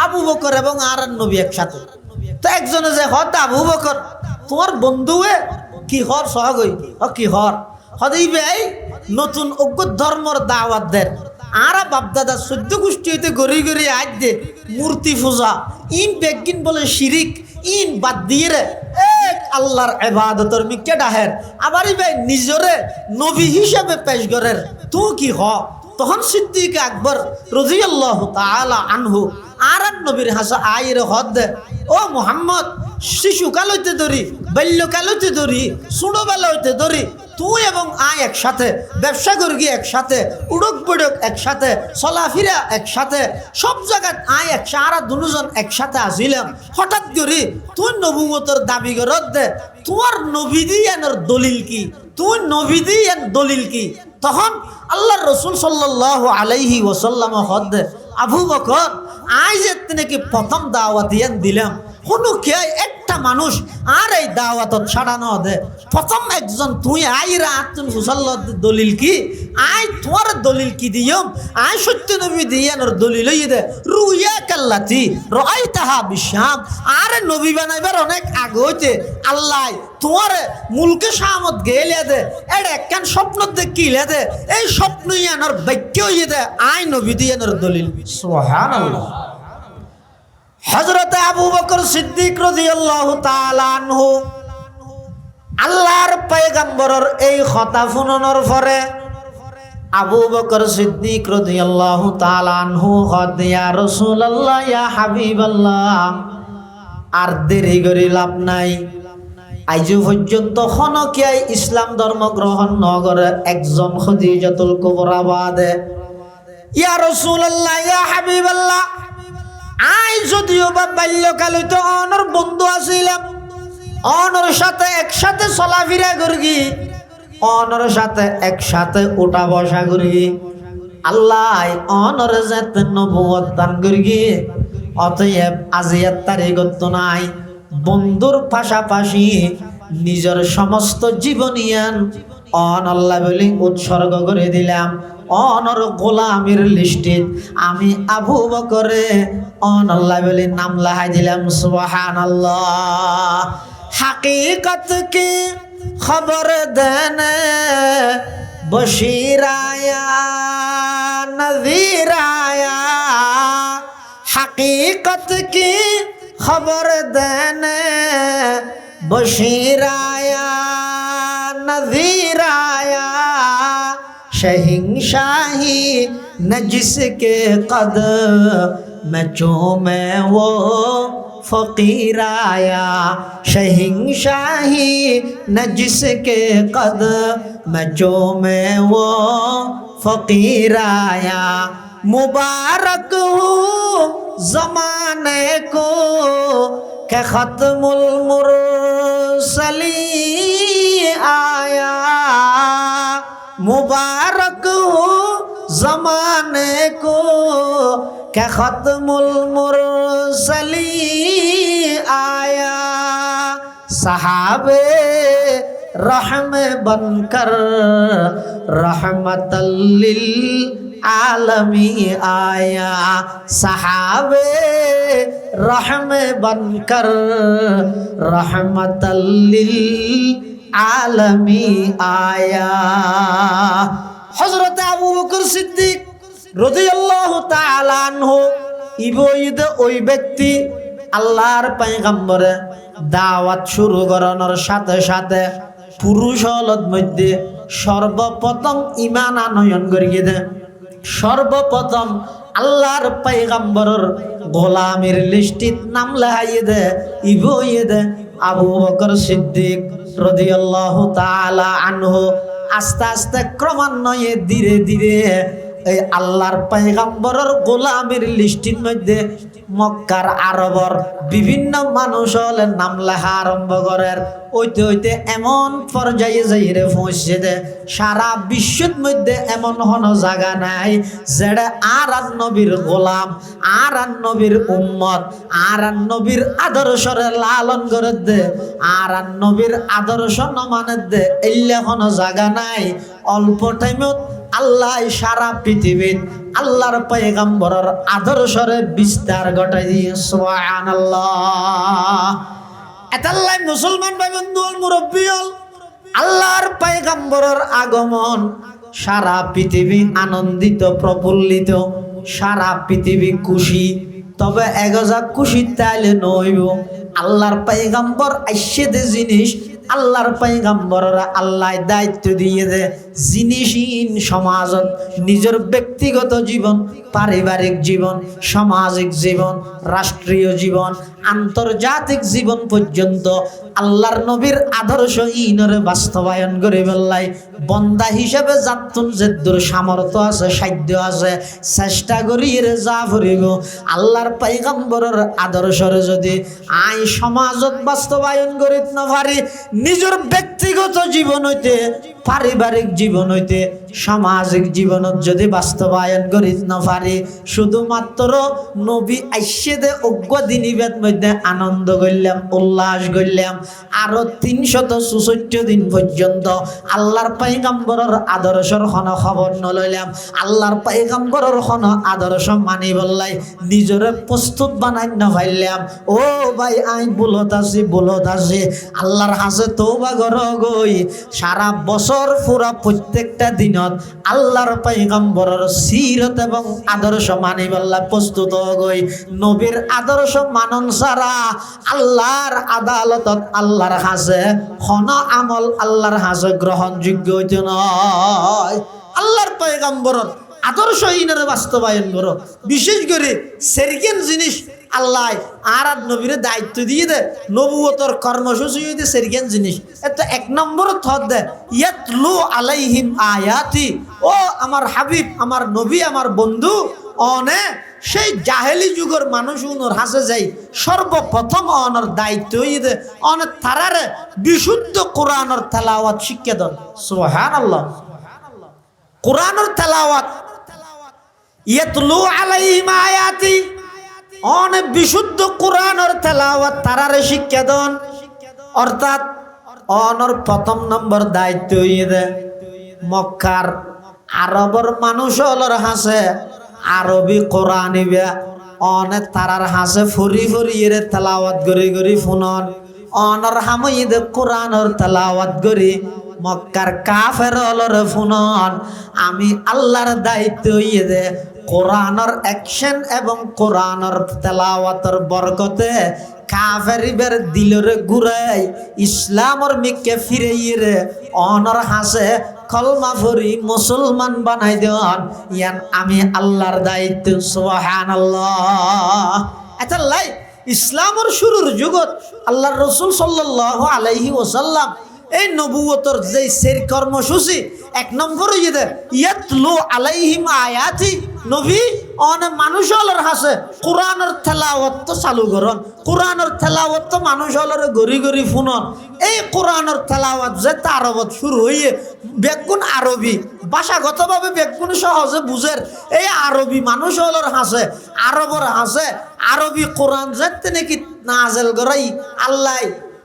আবু বকর এবং আর নবী একসাথে। তো একজনে যে হত আবু বকর তোমার বন্ধুয়ে কি হর সহগই কি হর হদেই ভাই নতুন অজ্ঞ ধর্মর দাওয়াত দেন। আর বাপদাদা 14 গোষ্ঠী হইতে গড়ি গড়ি আজ দে মূর্তি পূজা ইন বেগিন বলে শিরিক ইন বাদ দিয়ে রে এক আল্লাহর ইবাদতর মিকে ডাহের। আবার ভাই নিজরে নবী হিসাবে পেশ করেন তু কি হ। তখন সিদ্দিক আকবর রাদিয়াল্লাহু তাআলা আনহু আর নবীর হাসা আইরে হদ দে, ও মুহাম্মদ শিশুকাল হইতে ধরি, বাল্যকাল হইতে ধরি, ছোটবেলা হইতে ধরি তুই এবং আয় একসাথে ব্যবসা করি, একসাথে উড়ক বড়ক একসাথে, চলাফিরা একসাথে, সব জায়গায় আয় একসাথে, আর দুজন একসাথে আসিলাম। হঠাৎ করি তুই নবুয়তের দাবি করত দে, তোমার নবী দিয়ানোর দলিল কি, তুই নবী দিয়ান দলিল কি? তখন আল্লাহর রাসূল সাল্লাল্লাহু আলাইহি ওয়াসাল্লাম হদ দে, আবু বকর আই যে নাকি প্রথম দাওয়াত দিলাম কোনো কে একটা মানুষ আর এই দাওয়াতত ছাড়ানো দে, প্রথম একজন তুই আইরা আতুন হুসাল্লাহ দলিল কি, আই তোমার দলিল কি দিয়ম, আই সত্য নবী দিয়ানোর দলিল হই দে রুইয়া কাল্লাতি রাআইতাহা বিশাম। আর নবী বানাইবার অনেক আগে হইতে আল্লাহ তোমার মুলকে শামত গেলে দে, এটা একখান স্বপ্ন দেখিলে দে, এই স্বপ্ন ইয়ানোর বাক্য হইয়ে দে আই নবী দিয়ানোর দলিল। সুবহানাল্লাহ। হযরত আবু বকর সিদ্দিক রাদিয়াল্লাহু তাআলা আনহু আল্লাহর পয়গম্বরের এই কথা শুনানোর পরে আবু বকর সিদ্দিক রাদিয়াল্লাহু তাআলা আনহু হদ ইয়া রাসূলুল্লাহ ইয়া হাবিবাল্লাহ, আর দেরি করে লাভ নাই, আজ পর্যন্ত হনকিয়াই ইসলাম ধর্ম গ্রহণ নগরে একজন খদিজাতুল কুবরা বাদে। ইয়া রাসূলুল্লাহ, ইয়া হাবিবাল্লাহ, আই যদিও বা বাল্যকালে তো অনর বন্ধু আছিলাম, অনর সাথে একসাথে চলাফেরা করি, অনর সাথে একসাথে উঠা বসা করি। আল্লাহ অনর যাতে নবুয়ত দান করি, অতএব আজিয়াত তারিগত নাই। বন্ধুর পাশাপাশি নিজের সমস্ত জীবনিয়ান অন আল্লাহ বলি উৎসর্গ করে দিলাম। অনর গোলামের লিস্টিত আমি আবু বকরে অন আল্লাহ বলি নাম লাহাই দিলাম। সুবহানাল্লাহ। হাকিকত কি খবর দেনে বশিরায়া নযীরায়া, हकीकत की खबर देने बशीराया नज़ीराया, शहंशाही न जिसके कदम चूमे वो फकीराया, शहंशाही न जिसके कदम चूमे वो फकीराया। मुबारक हो ज़माने को के ख़त्मुल मुरसलीन आया, मुबारक हो ज़माने को के ख़त्मुल मुरसलीन आया। सहाबे रहम बनकर रहमतल लिल आलमी आया, सहाबे रहम बनकर रहमतल लिल आलमी आया। हजरत আবু বকর সিদ্দিক রাদিয়াল্লাহু তাআলা আনহু ইবঈদ ওই ব্যক্তি আল্লাহর পয়গম্বরে দাওয়াত শুরু করানোর সাথে সাথে পুরুষ হলত মধ্যে সর্বপ্রথম ঈমান আনয়ন করিয়ে দেয়। সর্বপ্রথম আল্লাহর পয়গম্বরের গোলামের লিস্টিত নাম লাগাইয়ে দে ইবইয়ে দে আবু বকর সিদ্দিক রাদিয়াল্লাহু তাআলা আনহু। আস্তে আস্তে ক্রমান্বয়ে ধীরে ধীরে এই আল্লাহর পয়গম্বরের গোলামের লিস্টির মধ্যে মক্কার আরবর বিভিন্ন মানুষ হলে নাম লেখা আরম্ভ করেন। ওইতে ওইতে এমন পর্যায়ে যাইরে পৌঁছে দে সারা বিশ্বের মধ্যে এমন কোনো জায়গা নাই যেটা আর নবীর গোলাম, আর নবীর উম্মত, আর নবীর আদর্শরে লালন করে দে, আর নবীর আদর্শ নমানে দে, এইলে কোনো জায়গা নাই। অল্প টাইমত আল্লাহ সারা পৃথিবীর আল্লাহর পয়গম্বরের আদর্শরে বিস্তার ঘটাই দিয়ে। সুবহানাল্লাহ। এতাল্লাই মুসলমান ভাই বন্ধু মুরব্বী হল আল্লাহর পয়গম্বরের আগমন সারা পৃথিবী আনন্দিত প্রফুল্লিত, সারা পৃথিবী খুশি। তবে এগজা খুশি তাইলে নইব আল্লাহর পয়গম্বর আইসে দে জিনিস আল্লাহর পয়গম্বররা আল্লাহ দায়িত্ব দিয়ে দে জিনিসহীন সমাজত নিজের ব্যক্তিগত জীবন, পারিবারিক জীবন, সামাজিক জীবন, রাষ্ট্রীয় জীবন, আন্তর্জাতিক জীবন পর্যন্ত আল্লাহর নবীর আদর্শ ইনরে বাস্তবায়ন করে বেল্লাই বন্দা হিসেবে যাতুন যেদুর সামর্থ্য আছে, সাধ্য আছে, চেষ্টা করি রে যা ফুরিব আল্লাহর পয়গম্বরের আদর্শরে যদি আই সমাজত বাস্তবায়ন করিত না পারি, নিজের ব্যক্তিগত জীবন হইতে, পারিবারিক জীবন হইতে, সামাজিক জীবনত যদি বাস্তবায়ন করিত না পারি, শুধুমাত্র নবী আইসে দে অজ্ঞ দিনিবেদ মধ্যে আনন্দ করলাম, উল্লাস করলাম, আরো 364 দিন পর্যন্ত আল্লাহর পয়গম্বরের আদর্শর কোনো খবর নলইলাম, আল্লাহর পয়গম্বরের কোনো আদর্শ মানি বললাই নিজরে প্রস্তুত বানাই না পাইলাম। ও ভাই আই বলত আছি আল্লাহর হাসে তওবা কর গই। সারা বছর পুরা প্রত্যেকটা দিনত আল্লাহর পয়গম্বরের সিরত এবং আদর্শ মানি বললা প্রস্তুত গই। নবীর আদর্শ মানন ছাড়া আল্লাহর আদালতত আল্লাহর হাসে কোনো আমল আল্লাহর হাসে গ্রহণযোগ্য হইতে নয়। আল্লাহর পয়গম্বরের আদর্শহীনের বাস্তবায়ন করো। বিশেষ করে সেরকেন জিনিস আল্লাহ আর নবীর দায়িত্ব দিয়ে দে, নবুয়তর কর্মসূচি হইতে সেরকেন জিনিস এত এক নম্বর থত দে, ইয়াতলু আলাইহিম আয়াতি। ও আমার হাবিব, আমার নবী, আমার বন্ধু, অনে সেই জাহেলি যুগের মানুষ উনোর হাসে যাই সর্বপ্রথম অনর দায়িত্ব হইতে অনেক তারারে বিশুদ্ধ কোরআনের তেলাওয়াত শিক্ষা দেন। সুবহানাল্লাহ। কোরআনের তেলাওয়াত, ইয়াতলু আলাইহিম আয়াতি, অনেক বিশুদ্ধ কোরআনের তেলাওয়াত তারারে শিক্ষা দেন। অর্থাৎ অনর প্রথম নম্বর দায়িত্ব হইতে মক্কার আরবর মানুষ হলর হাসে আরবি কোরআন ইবে অনেক তারার হাসে ফুরি ফুরি এর তেলাওয়াত গরি গরি ফুনন অনর হামইদ কোরআনর তেলাওয়াত গরি মক্কার কাফের হলর ফুনন। আমি আল্লাহর দায়িত্ব ইয়ে কোরআনর অ্যাকশন এবং কোরআনর তেলাওয়াতর বরকতে কাফেরিবের দিলরে ঘুরাই ইসলামর মিকে ফিরে অনর হাসে কলমা ফরি মুসলমান বানাই দেওয়ান ইয়ান আমি আল্লাহর দায়িত্ব। সুবহানাল্লাহ। এটা লাই ইসলামর শুরুর যুগত আল্লাহর রাসূল সাল্লাল্লাহু আলাইহি ওয়াসাল্লাম এই নবুয়তর যে সের কর্মসূচি এক নম্বর ইয়াতলু আলাইহিম আয়াতি, নবী অনে মানুষ হলর হাসে কোরআনের তেলাওয়াত তো চালু করন, কোরআনের তেলাওয়াত তো মানুষ হলর গরি গরি ফুনন। এই কোরআনের তেলাওয়াত যে আরবত শুরু হইয়ে বেগুন আরবি ভাষাগতভাবে বেগুন সহজে বুঝের এই আরবি মানুষ হলর হাসে আরবর হাসে আরবি কোরআন যেতে নাকি নাজেল করাই আল্লাহ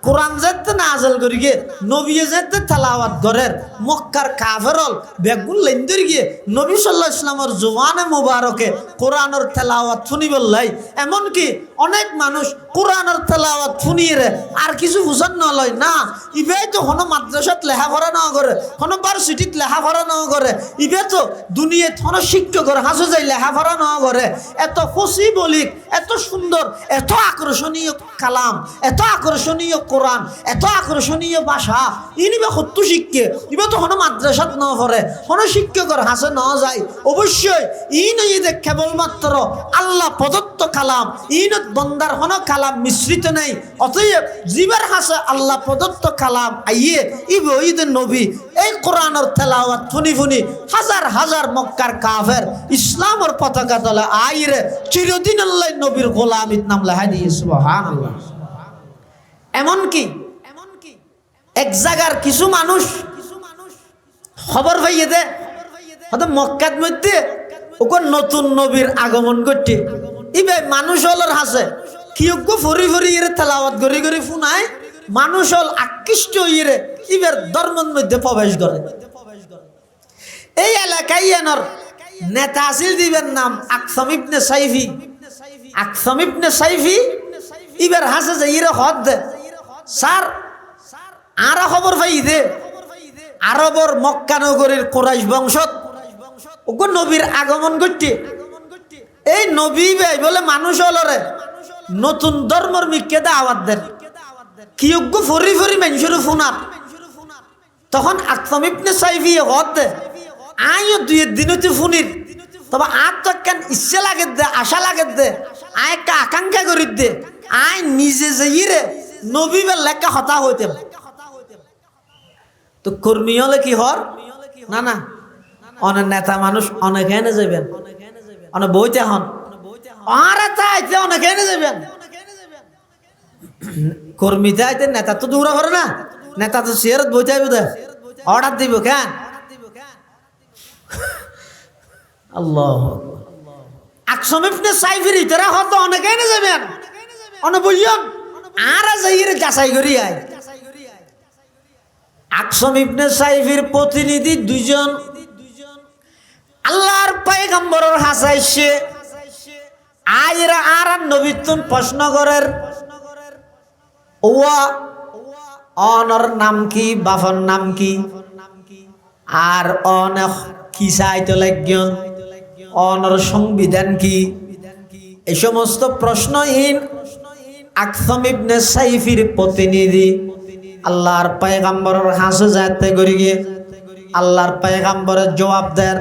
কোরআন যেতে নাজেল করি গিয়ে নবী যেতে তেলাওয়াত করেন মক্কার কাফেরল বেগুন লেন্দর গিয়ে নবী সাল্লাল্লাহু আলাইহি ওয়াসাল্লামের জওয়ানে মুবারকে কোরআনের তেলাওয়াত শুনি বললাই। এমনকি অনেক মানুষ কোরআনের তেলাওয়াত শুনিয়ে আর কিছু বুঝান নলয় না, ইবে তো কোনো মাদ্রাসাত লেখাপড়া না করে, কোনো ভার্সিটিত লেখাপড়া না করে, ইবে তো দুনিয়াত কোনো শিক্ষকের হাসে যাই লেখাপড়া না করে। এত খুশি বলিক, এত সুন্দর, এত আকর্ষণীয় কালাম, এত আকর্ষণীয় কোরআন, এত আকর্ষণীয় ভাষা, ইনিবে সত্য শিক্ষে ইবে তো কোনো মাদ্রাসাত ন পড়ে, কোনো শিক্ষকের হাসে ন যায়। অবশ্যই ইন ইদে কেবলমাত্র আল্লাহ প্রদত্ত কালাম, ইনত বন্দার কোনো কালাম মিশ্রিত নেই। অতএব জীবের হাসে আল্লাহ প্রদত্ত কালাম আইয়ে ইবে ঈদের নবী এই কোরআনের তেলাওয়াত ফুনি ফুনি হাজার হাজার মক্কার কাফের ইসলামের পতাকা তলে আইরে চিরদিন আল্লাহ নবীর গোলামিত নাম লেখা দিয়ে। সুবহানাল্লাহ। এমনকি এক জায়গার কিছু মানুষ খবর পাইয়ে দে মক্কার মধ্যে ওকে নতুন নবীর আগমন করতে ইবে মানুষ হলর হাসে কিয়োগ্য ফরি ফরি ইরে তেলাওয়াত গরি গরি ফুনায় মানুষ হল আকৃষ্ট ইরে ইবের ধর্মের মধ্যে প্রবেশ করে। এই এলাকায় এনর নেতা আসিল দিবেন নাম আকসাম ইবনে সাইফি। আকসাম ইবনে সাইফি ইবের হাসে যে ইরে হদ দে স্যার আর খবর পাই দে আরবর মক্কা নগরীর কুরাইশ বংশত ওকে নবীর আগমন করতে এই নবী ভাই বলে মানুষ হলরে নতুন ধর্মর মিকে দাওয়াত দেন কিয়োগ্য ফরি ফরি মানুষের ফোনার। তখন আকসাম ইবনে সাইফি হদ দে আইও দুই দিনতে ফুনির তবে আর তো কেন ইচ্ছে লাগে দে, আশা লাগে দে, আয় একটা আকাঙ্ক্ষা করি দে, আয় নিজে যে ইরে নবী বে লেখা হতা হইতে তো কর্মী হলে কি হর না না অনেক নেতা মানুষ অনেক এনে যাবেন, অনেক বইতে হন আর চাইতে অনেক এনে যাবেন। কর্মীতে আইতে নেতা তো দৌড়া করে না, নেতা তো চেয়ারত বইতে আইব দে অর্ডার দিব কেন আল্লাহ। আকসাম ইবনে সাইফির ইতরা হত অনেক এনে যাবেন, অনেক বইয়ন আর যাইরে যাচাই করি আয়। আকসাম ইবনে সাইফির প্রতিনিধি দুইজন আল্লাহর পয়গম্বরের হাসাইছে আইরা আর নবীতুন প্রশ্ন করের ওয়া অনর নাম কি, বাফর নাম কি, আর অনেক কি চাইতে লাগন, অনর সংবিধান কি, এই সমস্ত প্রশ্নহীন আকসাম ইবনে সাইফির প্রতিনিধি আল্লাহর পয়গম্বরের হাসে যাতে করি গিয়ে আল্লাহর পয়গম্বরের জবাব দেন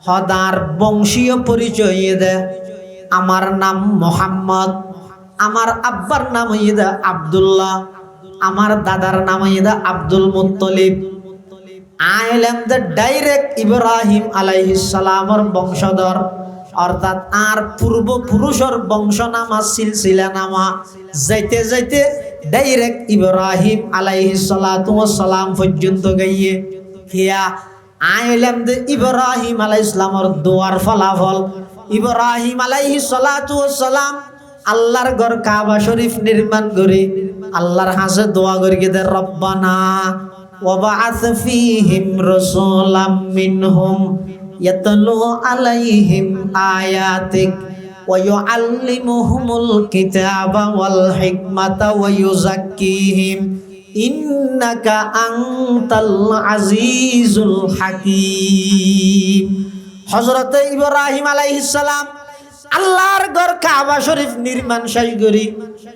হদার বংশীয় পরিচয় দে, আমার নাম মোহাম্মদ, আমার আব্বার নাম হইদা আব্দুল্লাহ, আমার দাদার নাম হইদা আব্দুল মুত্তলিব। আইলাম দ্য ডাইরেক্ট ইব্রাহিম আলাইহিস সালামর বংশধর, অর্থাৎ আর পূর্বপুরুষের বংশনামা সিলসিলা নামা যাইতে যাইতে ডাইরেক্ট ইব্রাহিম আলাইহিস সালাতু ওয়াস সালাম পর্যন্ত গিয়ে হিয়া আইলাম দ্য ইব্রাহিম আলাইহিস সালামর দোয়ার ফলাফল। ইব্রাহিম আলাইহিস সালাতু ওয়াস সালাম আল্লাহর ঘর কাবা শরীফ নির্মাণ করে আল্লাহর কাছে দোয়া করে দে, রব্বানা ওয়াবা'আথ ফীহিম রাসূলাম মিনহুম ইয়াতলু আলাইহিম আয়াতিক ওয়া ইউআল্লিমুহুমুল কিতাবা ওয়াল হিকমাতা ওয়া ইউযাক্কিহিম ইন্নাকা আনতাল আজিজুল হাকীম। হযরত ইব্রাহিম আলাইহিস সালাম আল্লাহর ঘর কাবা শরীফ নির্মাণ শেষ করি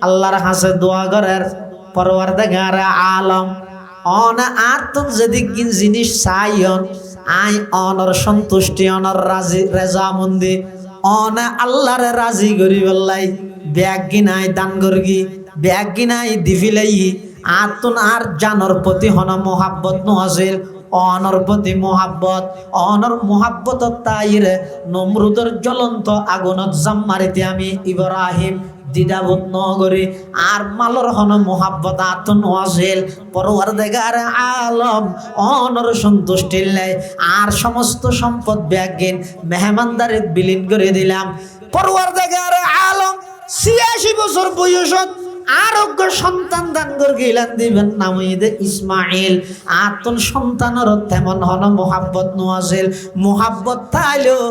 আল্লাহর কাছে দোয়া করার, পরওয়ারদিগার আলম অন আতুন যদি কিন জিনিস চাইন আই অনর সন্তুষ্টি অনর রাজি রেজামন্দি অন আল্লাহর রাজি করি বললাই ব্যাগ গিনাই দান করগি, ব্যাগ গিনাই দিফিলাই আতুন আর জানর প্রতি হন মোহাব্বত নহাজিল অনর প্রতি মোহাব্বত, অনর মোহাব্বত তাইরে নমরুদের জ্বলন্ত আগুনত জাম মারিতে আমি ইব্রাহিম দ্বিধাবোধ নগরে আর মালর হন মোহাব্বত আতুন ওয়াজিল পরওয়ারদিগার আলম অনর সন্তুষ্টির লাই আর সমস্ত সম্পদ ব্যাগিন মেহমানদারিত বিলীন করে দিলাম। পরওয়ারদিগার আলম ৮৬ বছর বয়সত আরোগ্য সন্তান দান গিলান দিবেন নাম হইদে ইসমাইল। আতুন সন্তানের তেমন হন মোহাব্বত নওয়াজিল, মোহাব্বত তাইলেও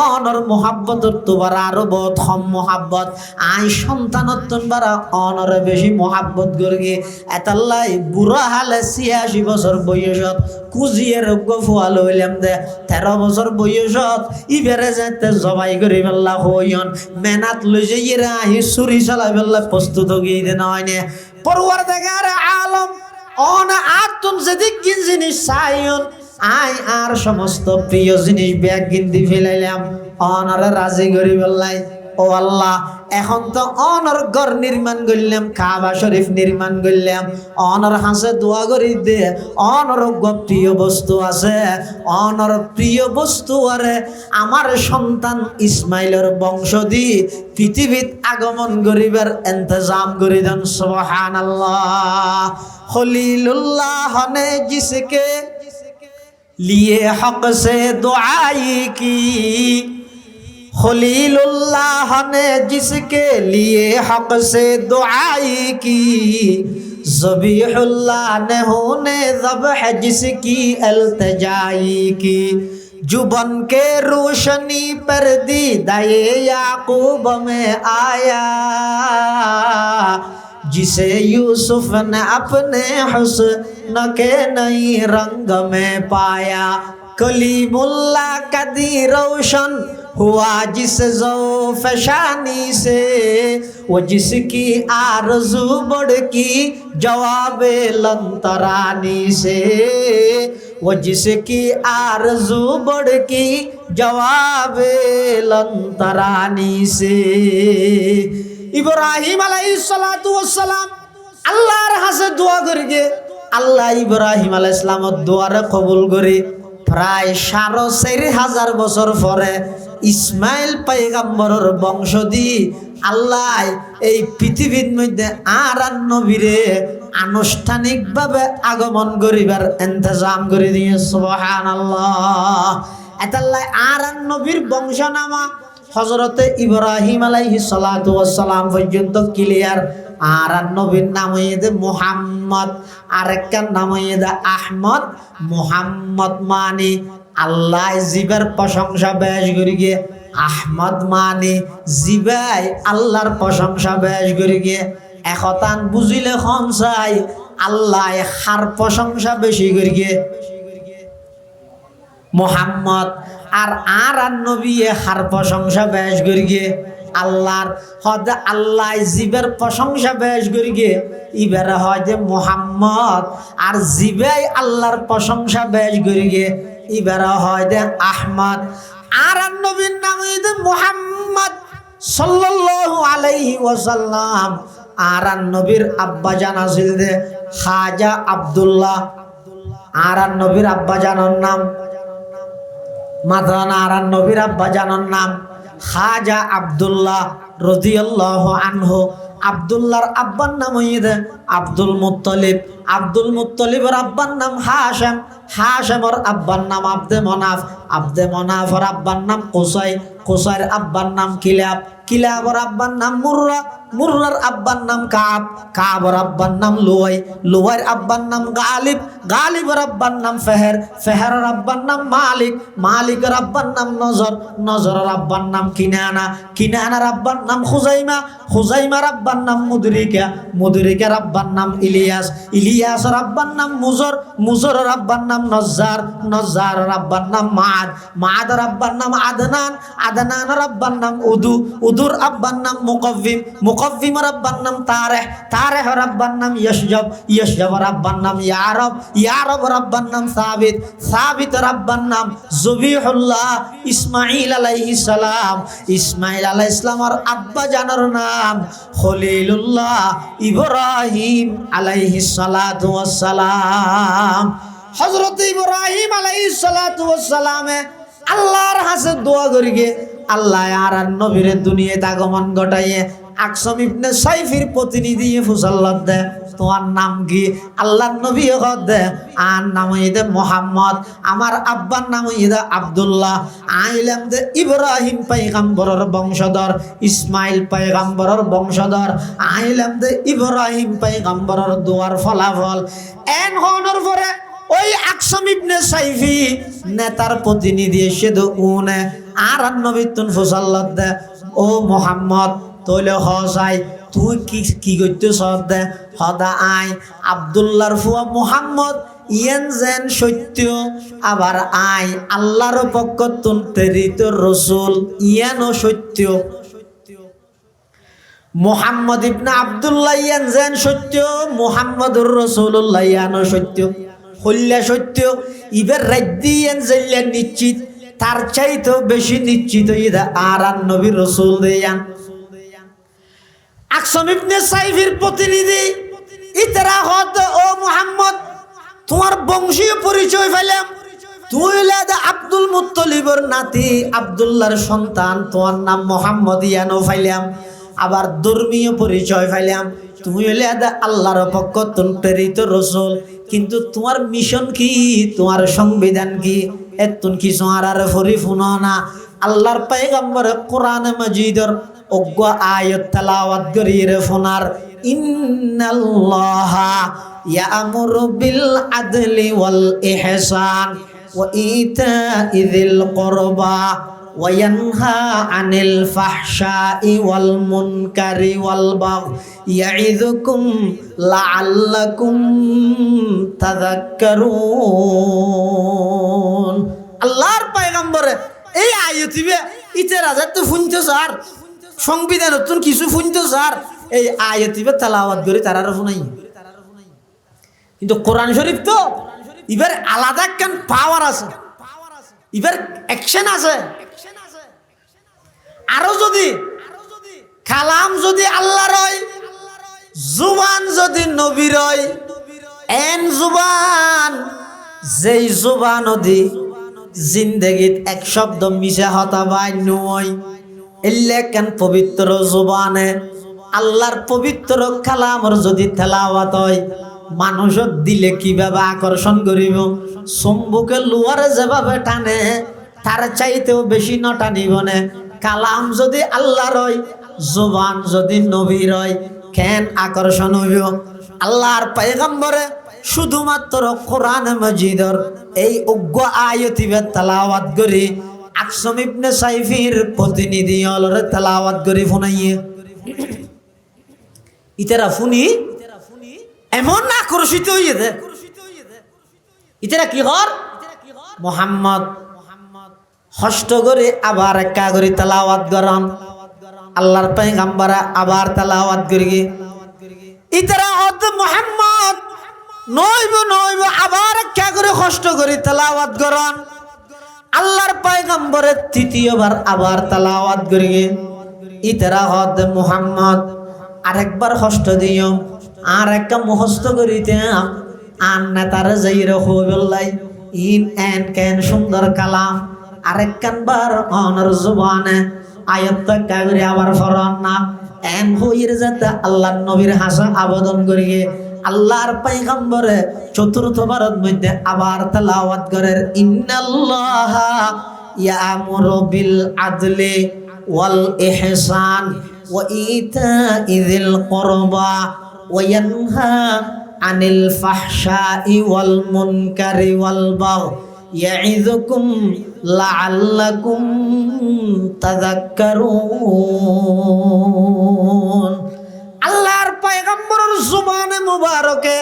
অনর মোহাব্বত তোবার আরো বহুত কম মোহাব্বত আই সন্তানত তোনবারা অনর বেশি মোহাব্বত গর্গে এতাল্লাই বুড়া হালে ৮৬ বছর বয়সত কুজিয়ে রোগ্য ফুয়াল হইলাম দে ১৩ বছর বয়সত ইবেরে যাইতে জবাই করি বেল্লা হইন মেনাত লই যাইয়েরা আহি চুরি চালাই বেল্লা প্রস্তুত গিয়ে নয়নে। পরওয়ারদিগার আলম অন আতুন যেদিক কিন জিনিস চাইন আই আর সমস্ত প্রিয় জিনিস ব্যাগ গিন্দি ফেলাইলাম অনরে রাজি করি বললাই। ও আল্লাহ এখন তো অনর ঘর নির্মাণ করলাম, কাবা শরীফ নির্মাণ করলাম, অনর হাসে দোয়া করি দে অনর প্রিয় বস্তু আছে, অনর প্রিয় বস্তু আরে আমার সন্তান ইসমাইলের বংশ দি পৃথিবীত আগমন করিবার ইন্তজাম করে দেন। সুবহানাল্লাহ। খলিলুল্লাহ ने जिसके लिए हक से दुआई की, खलीलुल्लाह ने जिसके लिए हक से दुआई की, ज़बीहुल्लाह ने होने ज़ब्ह जिसकी इल्तिजाई की, जुबन के रोशनी पर दीदाए याकूब में आया, जिसे यूसुफ ने अपने हुस्न के नई रंग में पाया, कलीमुल्लाह का दी रोशन हुआ जिस ज़ौफ़शानी से, वो जिसकी आरज़ू बढ़ की जवाब लंतरानी से, वो जिसकी आरज़ू बढ़ की जवाब लंतरानी से। ইব্রাহিম আলাইহিস সালাতু ওয়াস সালাম আল্লাহর কাছে দোয়া করিগে আল্লাহ ইব্রাহিম আলাইহিস সালামর দোয়ারে কবুল করে প্রায় ৪৫০০০ বছর পরে ইসমাইল পয়গম্বরের বংশ দি আল্লাহ এই পৃথিবীর মধ্যে আর নবীরে আনুষ্ঠানিকভাবে আগমন করিবার ইন্তজাম করে দিয়ে। সুবহানাল্লাহ। এতাল্লাহ আর নবীর বংশনামা হযরতে ইব্রাহিম আলাইহিস সালাতু ওয়াস সালাম পর্যন্ত ক্লিয়ার। আর নবীর নাম হইদে মুহাম্মদ, আরেকটার নাম হইদে আহমদ। মুহাম্মদ মানে আল্লাহ জিবার প্রশংসা বেশ করি গে, আহমদ মানে জিবাই আল্লাহর প্রশংসা বেশ করি গে। একতান বুঝিলে খন চাই আল্লাহ হার প্রশংসা বেশি করি গে মুহাম্মদ। আর নবী হার প্রশংসা বেশ করি গে আল্লাহর হদ আল্লাহ জিবের প্রশংসা বেশ করি গে ইবারে হয় যে মুহাম্মদ। আর জিবাই আল্লাহর প্রশংসা বেশ করি গে ইবারে হয় যে আহমদ। আর নবীর নাম হইতে মুহাম্মদ সাল্লাল্লাহু আলাইহি ওয়াসাল্লাম। আর নবীর আব্বা জান আছিল দে খাজা আব্দুল্লাহ। আর নবীর আব্বা জানার নাম মাদানা। আর নবীর আব্বা জানার নাম খাজা আব্দুল্লাহ রাদিয়াল্লাহু আনহু। আব্দুল্লাহর আব্বার নাম হইতে আব্দুল মুত্তালিব। আব্দুল মুত্তালিবের আব্বার নাম হাশেম। হাশেমর আব্বার নাম আব্দে মনাফ। আব্দে মনাফের আব্বার নাম কুসাই। কুসাইর আব্বার নাম কিলাব। কিলাবর আব্বার নাম মুররা। মুররার আব্বার নাম কাব। কাবর আব্বার নাম লুয়াই। লুয়াইর আব্বার নাম গালিব। গালিবের আব্বার নাম ফেহের। ফেহেরের আব্বার নাম মালিক। মালিকের আব্বার নাম নজর। নজরের আব্বার নাম কিনানা। কিনানার আব্বার নাম খুজাইমা। খুজাইমার আব্বার নাম মুদরিকা। মুদরিকার আব্বার নাম ইলিয়াস। ইলিয়াসের আব্বার নাম মুজর। মুজরের আব্বার নাম নজ্জার। নজ্জারের আব্বার নাম মাদ। মাদের আব্বার নাম আদনান। আদনানের আব্বার নাম উদু। উদুর আব্বার নাম মুকব্বিম। মুকব্বিমের আব্বার নাম তারেহ। তারেহের আব্বার নাম ইয়াশজাব। ইয়াশজাবের আব্বার নাম ইয়ারব। ইয়ারবের আব্বার নাম সাবিত। সাবিতের আব্বার নাম জবিহুল্লাহ। ইসমাইল আলাইহিস সালাম। ইসমাইল আলাইহিস সালামের আব্বা জানার নাম খলিলুল্লাহ ইব্রাহিম আলাইহিস সালাতু ওয়াস সালাম। হযরত ইব্রাহিম আলাইহিস সালাতু ওয়াস সালামে আল্লাহর কাছে দোয়া করিগে আল্লাহ আর নবীর দুনিয়াতে আগমন ঘটাইয়ে আকসম ইবনে সাইফির প্রতিনিধি ফুসাল্লাত দে তোমার নাম কি? আল্লাহর নবী কদ দে আর নাম হইতে মুহাম্মদ। আমার আব্বার নাম হইতে আব্দুল্লাহ। আইলাম দে ইব্রাহিম পয়গম্বরের বংশধর। ইসমাইল পয়গম্বরের বংশধর। আইলাম দে ইব্রাহিম পয়গম্বরের দোয়ার ফলাফল। এন হনর পরে ওই আকসম ইবনে সাইফি নেতার প্রতিনিধি এসে তো উনে আর নবী তুন ফুসাল্লাত দে ও মুহাম্মদ তইলে হসাই তুই কি করতে সদ দে হদা আই আব্দুল্লাহর ফুয়া মুহাম্মদ ইয়েন যেন সত্য আবার আই আল্লাহর পক্ষ তুন প্রেরিত রসুল ইয়ানও সত্য। মুহাম্মদ ইবনে আব্দুল্লাহ ইয়ান যেন সত্য মুহাম্মদুর রাসূলুল্লাহ ইয়ানও সত্য। হল্লা সত্য ইবার রাজ্যিয়ান জেলে নিশ্চিত তার চাইতেও বেশি নিশ্চিত ইদা আর নবীর রাসূল দেয়ান। আকসম ইবনে সাইফির প্রতিনিধি ইতরা হত ও মুহাম্মদ তোমার বংশীয় পরিচয় পেলাম। তুই লাদা আব্দুল মুত্তালিবের নাতি আব্দুল্লাহর সন্তান তোমার নাম মুহাম্মদ ইয়ানো পাইলাম। আবার ধর্মীয় পরিচয় পাইলাম তুমি হলে আল্লাহর পক্ষ প্রেরিত রসুল। কিন্তু তোমার মিশন কি তোমার সংবিধান কি এতুন কিছু আর ফরিফুন না। আল্লাহর পয়গম্বর কোরআন মাজিদের অজ্ঞ আয়াত তেলাওয়াত করিয়ে ফোনার ইন্নাল্লাহা ইয়ামুরু বিল আদলি ওয়াল ইহসান ওয়া ইতা'i যিল কুরবা ওয়া ইয়ানহা আনিল ফাহশাই ওয়াল মুনকারি ওয়াল বাগই ইয়াইযুকুম লাআল্লাকুম তাযাক্কারুন। আল্লাহর পয়গম্বর এই আয়াতিবে ইতে রাজা তো শুনতে স্যার সংবিধান নতুন কিছু শুনতে স্যার এই আয়াতিবে তেলাওয়াত করে তারার শুনাই। কিন্তু কোরআন শরীফ তো এবার আলাদা কেন পাওয়ার আছে এবার অ্যাকশন আছে। আরো যদি কালাম যদি আল্লাহর হয় জুবান যদি নবীর হয় এন জুবান যেই জুবান দি জিন্দগিত এক শব্দ মিশা হতা বাই নয় এলে কেন পবিত্র জুবানে আল্লাহর পবিত্র কালামর যদি তেলাওয়াত হয় মানুষের দিলে কিভাবে আকর্ষণ করিব। চুম্বকে লোয়ারে যেভাবে টানে তার চাইতেও বেশি ন টানিব নে। কালাম যদি আল্লাহর হয় জুবান যদি নবীর হয় কেন আকর্ষণ হইব। আল্লাহর পয়গম্বরে শুধুমাত্র কোরআন মাজিদের এই অজ্ঞ আয়াতিবে তেলাওয়াত করি আকসম ইবনে সাইফির প্রতিনিধি হলরে তেলাওয়াত করি ফোনাইয়ে ইতারা ফুনি এমন আকর্ষিত হইয়ে দে ইতারা কি হর মুহাম্মদ হষ্ট করে আবার একা করে তেলাওয়াত করান। আল্লাহর পয়গম্বর আবার তেলাওয়াত করি ইতারা হত মুহাম্মদ নইব নইব আবার একা করে কষ্ট করে তেলাওয়াত করান। আল্লাহর পয়গম্বরের তৃতীয়বার আবার তেলাওয়াত করিয়ে ইতরা হদ মুহাম্মদ আরেকবার হস্ত দিও আর একটা মুখস্থ করিতে আর নেতার যাইরে হবিল্লাই ইন এন কেন সুন্দর কালাম আরেক কানবার অনর জুবানে আয়াত কাগরে আবার ফরন না এন হইরে যাতে আল্লাহর নবীর হাসা আবেদন করিয়ে আল্লাহর পয়গম্বরে চতুর্থবারের মধ্যে আবার তেলাওয়াত করেন ইন্নাল্লাহা ইয়ামুরু বিল আদলি ওয়াল ইহসান ওয়া ইতা'i যিল কুরবা ওয়া ইয়ানহা আনিল ফাহশাই ওয়াল মুনকারি ওয়াল বাগই ইয়াইযুকুম লাআল্লাকুম তাযাক্কারুন। আল্লাহর পয়গম্বরের জুবানে মুবারকে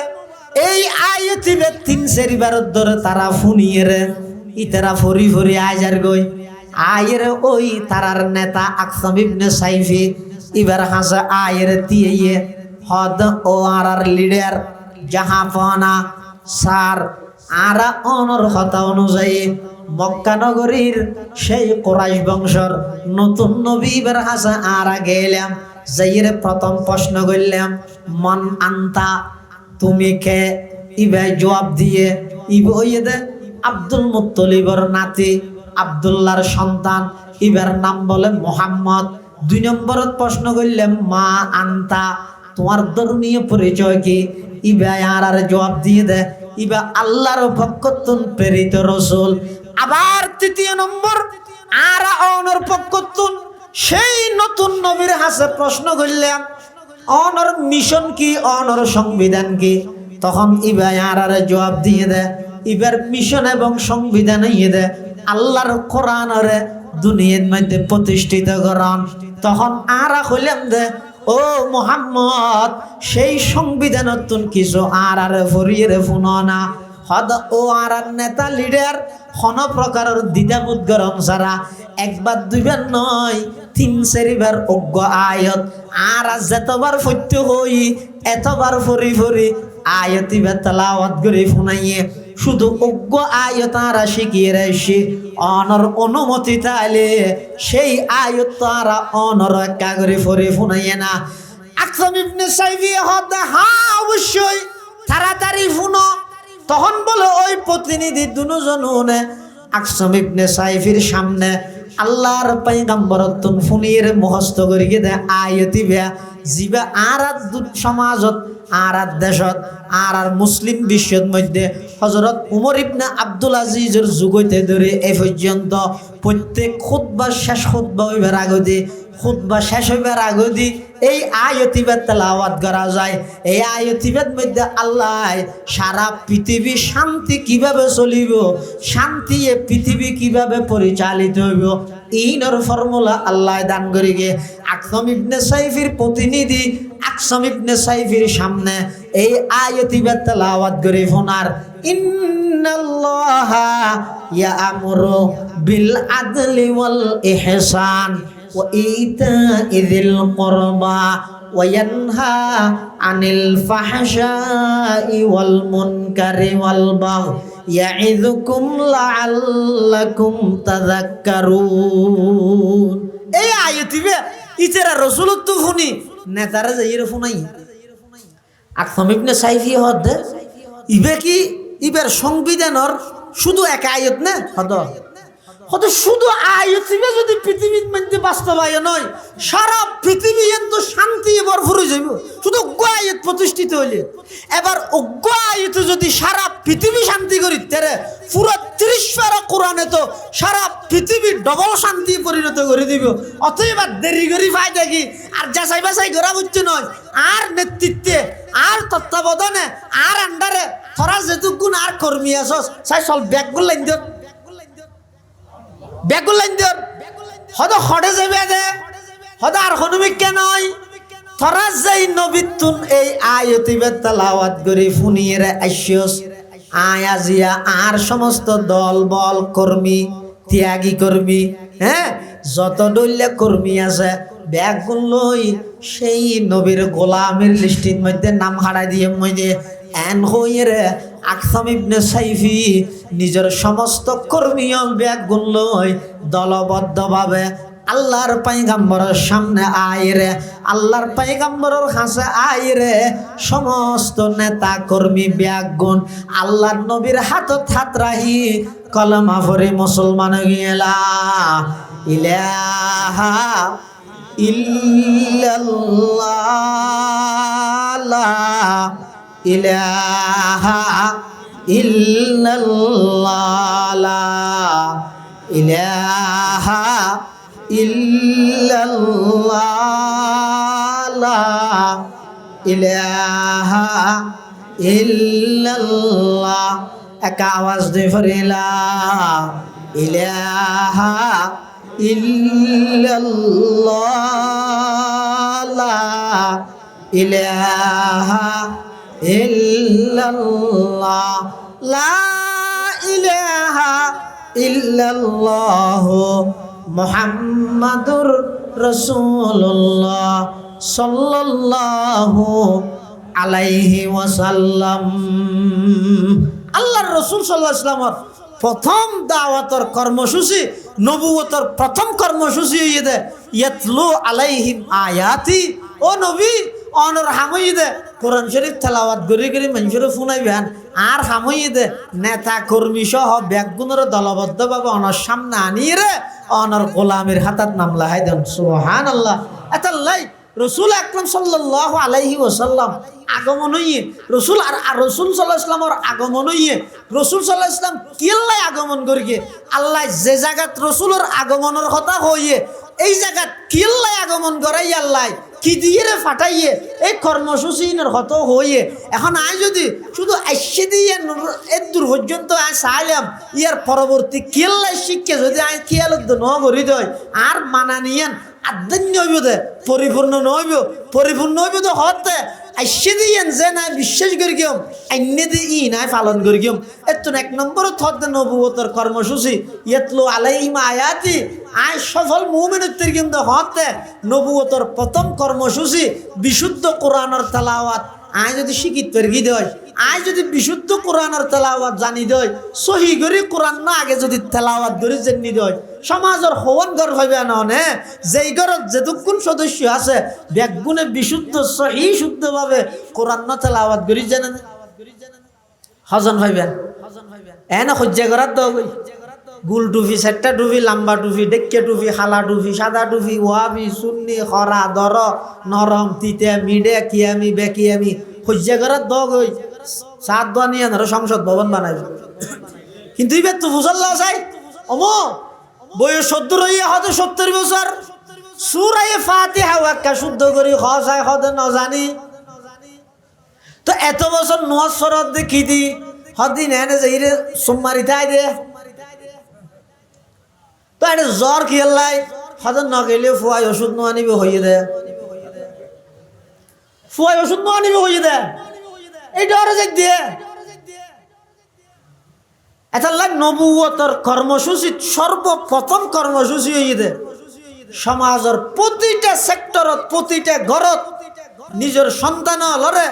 এই আয়াতিবে 3 বার ধরে তারা ফুনিয়ে রে ইতারা ফরি ফরি আজার গই আয়ের ওই তারার নেতা আকসাম ইবনে সাইফি এবার হাসা আয়ের দিয়ে হদ ও আর লিডার জাহাপনা সার আরা অনর কথা অনুযায়ী মক্কা নগরীর সেই কুরাইশ বংশর নতুন নবী এবার হাসা আরা গেলাম যাইরে প্রথম প্রশ্ন করলাম মন আন্তা তুমি কে ইবে জবাব দিয়ে ইবে ওই দে আব্দুল মুত্তলিবর নাতি আব্দুল্লাহর সন্তান ইবার নাম বলে মোহাম্মদ। 2 নম্বরত প্রশ্ন করলাম মা আন্তা তোমার ধর্মীয় পরিচয় কি ইবে আর জবাব দিয়ে দে ইবে আল্লাহর পক্ষতুন প্রেরিত রাসূল। আবার 3 নম্বর আর অনর পক্ষতুন সেই নতুন নবীর হাসে প্রশ্ন করলাম অনর মিশন কি অনর সংবিধান কি তখন ইবা আর জবাব দিয়ে দে ইবার মিশন এবং সংবিধান ইয়ে দে আল্লাহর কোরআনরে দুনিয়ার মধ্যে প্রতিষ্ঠিত করন। তখন আরা হইলাম দে ও মুহাম্মদ সেই সংবিধানতুন কিছু আর ফরিয়ে ফুননা হদ ও আর নেতা লিডার কোন প্রকারের দ্বিধাবোধ গরম ছাড়া একবার 2 বার নয় 3-4 বার অজ্ঞ আয়াত আর যতবার সত্য হই এতবার ফরি ফরি আয়াতি তেলাওয়াত করে ফুনাইয়ে শুধু অজ্ঞ আয়াত আর শিখিয়ে রাখছি অনর অনুমতি তাইলে সেই আয়াত তারা অনর একা করে ফরি ফুনাইয়ে না। আকসাম ইবনে সাইফি হদ হ্যাঁ অবশ্যই তাড়াতাড়ি ফুনো। তখন বলে ওই প্রতিনিধি দুজনে আকসাম ইবনে সাইফির সামনে আল্লাহর পয়গম্বরতুন ফুনির মুখস্থ করিয়ে দে আয়াতি বিয়া জিবা আর সমাজত আর দেশত আর মুসলিম বিশ্বের মধ্যে হযরত উমর ইবনে আব্দুল আজিজের যুগতে ধরে এই পর্যন্ত প্রত্যেক খুতবা শেষ খুতবা হইবার আগে খুতবা শেষ হইবার আগে এই আয়াতিবাদ তেলাওয়াত করা যায়। এই আয়াতিবাদ মধ্যে আল্লাহ সারা পৃথিবী শান্তি কিভাবে চলিব শান্তি এ পৃথিবী কিভাবে পরিচালিত হইব ইনর ফর্মুলা আল্লাহ দান করি গে। আকসাম ইবনে সাইফির প্রতিনিধি আকসাম ইবনে সাইফির সামনে এই আয়াতিবাদ তেলাওয়াত করে ফোনার ইন্নাল্লাহা ইয়ামুরু বিল আদলি ওয়াল ইহসান ওয়া ইতা'i যিল কুরবা ওয়া ইয়ানহা আনিল ফাহশাই ওয়াল মুনকারি ওয়াল বাগই ইয়াইযুকুম লাআল্লাকুম তাযাক্কারুন। এই আয়াতিবে ইতারা রাসূলত তো শুনি নেতারা যাইরে শুনাই আকসাম ইবনে সাইফি হদ ইবে কি ইবের সংবিধানের শুধু এক আয়াত না হদ হদ শুধু আয়াত যদি পৃথিবীর মধ্যে বাস্তবায়ন নয় সারা পৃথিবী এত শান্তি ভরপুর হয়ে যাইব শুধু অজ্ঞ আয়াত প্রতিষ্ঠিত হইলে। এবার অজ্ঞ আয়াত যদি সারা পৃথিবী শান্তি করি তেরে পুরো 30 পারা কোরআনে তো সারা পৃথিবী ডবল শান্তি পরিণত করে দিব। অতএব দেরি করি ফায়দা কি আর যাচাই বাছাই করা বুঝছে নয় আর নেতৃত্বে আর তত্ত্বাবধানে আর আন্ডারে তোরা যেটুকুন আর কর্মী আসস চাই চল ব্যাগগুলো লাইন দিও ব্যাগগুলো লাইন দিও হয়তো হটে যাবে দে হয়তো আর হনুমিককে নয় তোরা যেই নবীতুন এই আয়াতিবে তেলাওয়াত করে ফুনিয়ে আইসস আয়াজিয়া আর সমস্ত দল বল কর্মী ত্যাগী কর্মী হ্যাঁ যত দলীয় কর্মী আছে ব্যাগগুলোই সেই নবীর গোলামের লিস্টির মধ্যে নাম হারাই দিয়ে মধ্যে এন হইয়ে আকসাম ইবনে সাইফি নিজের সমস্ত কর্মীয় ব্যাগুন লই দলবদ্ধভাবে আল্লাহর পয়গম্বরের সামনে আইরে, আল্লাহর পয়গম্বরের কাছে আইরে। সমস্ত নেতা কর্মী ব্যাগুন আল্লাহর নবীর হাতত হাত রাহি কলমা পড়ে মুসলমান গেলা। ইলাহা ইল্লাল্লাহ লা ইলাহা ইল্লাল্লাহ লা ইলাহা ইল্লাল্লাহ লা ইলাহা ইল্লাল্লাহ। এক আওয়াজ দিয়ে ফরিলা ইলাহা ইল্লাল্লাহ লা ইলাহা ইল্লাল্লাহ লা ইলাহা ইল্লাল্লাহ মুহাম্মাদুর রাসূলুল্লাহ সাল্লাল্লাহু আলাইহি ওয়াসাল্লাম। আল্লাহর রাসূল সাল্লাল্লাহু আলাইহি ওয়াসাল্লামের প্রথম দাওয়াতের কর্মসূচি, নবুয়তের প্রথম কর্মসূচি হইয়ে ইয়াতলু আলাইহিম আয়াতি। ও নবী অনর হামইদে কোরআন শরীফ তেলাওয়াত করি করি মানুষের শুনাইবেন, আর হামইদে নেতা কর্মী সহ ব্যাগুনের দলবদ্ধভাবে অনর সামনে আনিয়ে রে অনর গোলামের হাতাত নাম লাহাই দেন। সুবহানাল্লাহ। এতাল্লাই রসুল আকরাম সাল্লাল্লাহু আলাইহি ওয়াসাল্লাম আগমন হইয়ে রসুল আর রসুল সাল্লাল্লাহু আলাইহি ওয়াসাল্লামের আগমন হইয়ে রসুল সাল্লাল্লাহু আলাইহি ওয়াসাল্লাম কিল্লাই আগমন করিয়ে আল্লাহ যে জায়গাত রসুলের আগমনের কথা হইয়ে এই জায়গাত কিল্লাই আগমন করাই আল্লাহ কি দিয়ে রে ফাটাইয়ে এই কর্মসূচির হত হইয়ে। এখন আই যদি শুধু আইসে দিয়ে এর দূর পর্যন্ত আই চাইলাম ইয়ার পরবর্তী কিল্লাই শিক্ষা যদি আই খেয়াল ন করি দেয় আর মানা নিয়েন আদান্য হইব দে পরিপূর্ণ নইব, পরিপূর্ণ হইব তো হতে আইসে দিয়েন যে নাই বিশ্বাস করি গিয়ম আইনে দিয়ে ই নাই পালন করি গিয়ম। এত এক নম্বর থতে নবুয়তের কর্মসূচি ইয়াতলু আলাইহিম আয়াতি। আই সফল মুমিনের কিন্তু হতে নবুয়তের প্রথম কর্মসূচি বিশুদ্ধ কোরআনের তেলাওয়াত। আই যদি শিক্ষিত পেরগি দেয়, আই যদি বিশুদ্ধ কোরআনের তেলাওয়াত জানি দেয়, সহি করে কোরআন না আগে যদি তেলাওয়াত ধরে জেনি দেয়, সমাজের হওয়ান ঘর হইবে না। যেই ঘরত যেটুকুন সদস্য আছে ব্যাগুনে বিশুদ্ধ সহি শুদ্ধভাবে কোরআন না তেলাওয়াত করি জানে না হজন হইবে এনে সহ্য করার তো গুল টুফি, চারটা টুফি, লম্বা টুফি, ডেক্কে টুফি, খালা টুফি, সাদা টুফি, ওয়াবি, সুন্নি, খরা, দর, নরম, তিতে, মিডে, কিয়ামি, বেকিয়ামি সহ্য করার দগ হই সাত দোয়া নিয়ে ধরো সংসদ ভবন বানাইবে। কিন্তু এবার তো বুঝাল্লা চাই অম বয়স 70 হইয়া হতে 70 বছর সূরা ফাতিহা ওয়াক্কা শুদ্ধ করি হসায় হতে ন জানি তো এত বছর নোয়াজ সরদ দেখি দি হদিন এনে যাই রে সোমবারি তাই দে তো এটা জ্বর খেলাই হতে ন গেলে ফুয়াই ওষুধ নো আনিবে হইয়ে দে, ফুয়াই ওষুধ নো আনিবে হইয়ে দে এই ডরে যাই দিয়ে। এটা লাগ নবুয়তের কর্মসূচি সর্বপ্রথম কর্মসূচি হইয়ে দে সমাজের প্রতিটা সেক্টরত প্রতিটা ঘরত নিজের সন্তান লরে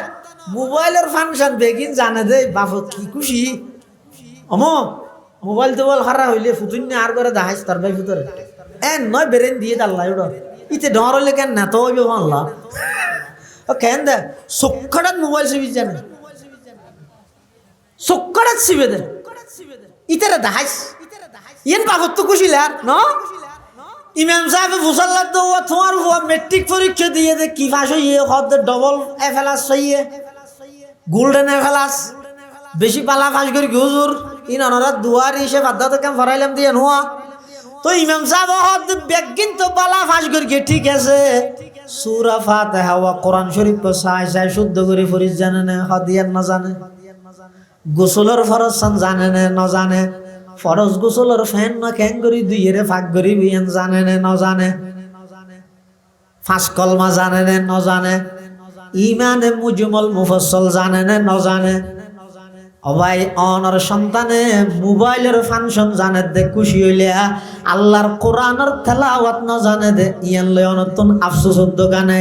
মোবাইলের ফাংশন বেগিন জানে দে বাপত কি খুশি অম মোবাইল টোবাইল হারা হইলে ফুতুন আর করে দেখাইস তার ভাই ফুতরে নয় বেরেন দিয়ে আল্লাহ ওটা ইতে ডর হইলে কেন না তো হইবে আল্লাহ কেন দে চক্ষাটাত মোবাইল চিবি জানে চক্ষাটাত চিবে দে ইতারে দেখাইস ইয়েন বাপত তো খুশি লার ন ইমাম সাহেব ফুসাল্লা তো তোমার মেট্রিক পরীক্ষা দিয়ে দে কি পাস হইয়ে হদ ডবল এফেলাস হইয়ে গোল্ডেন এফেলাস বেশি পালা ফাঁস করি হুজুর ইন অনারা দুয়ার হিসেবে বাধ্য কাম ফরাইলাম দিয়ে নোয়া তো ইমাম সাহেব হদ বেগিন তো পালা ফাঁস করি ঠিক আছে সূরা ফাতিহা ওয়া কোরআন শরীফ সাই সাই শুদ্ধ করে ফরিজ জানে না হদিয়ান না জানে, গোসলের ফরজ সান জানে না ন জানে, ফরজ গোসলের ফ্যান না ক্যাং করি দুইয়েরে ভাগ করি বিয়ান জানে না ন জানে, পাঁচ কলমা জানে না ন জানে, ইমানে মুজমল মুফাসসল জানে না ন জানে, অবাই অনর সন্তানে মোবাইলের ফাংশন জানে দে খুশি হইলে আল্লাহর কোরআনের তেলাওয়াত না জানে দে ইয়ান লয় অনতন আফসোসের দোকানে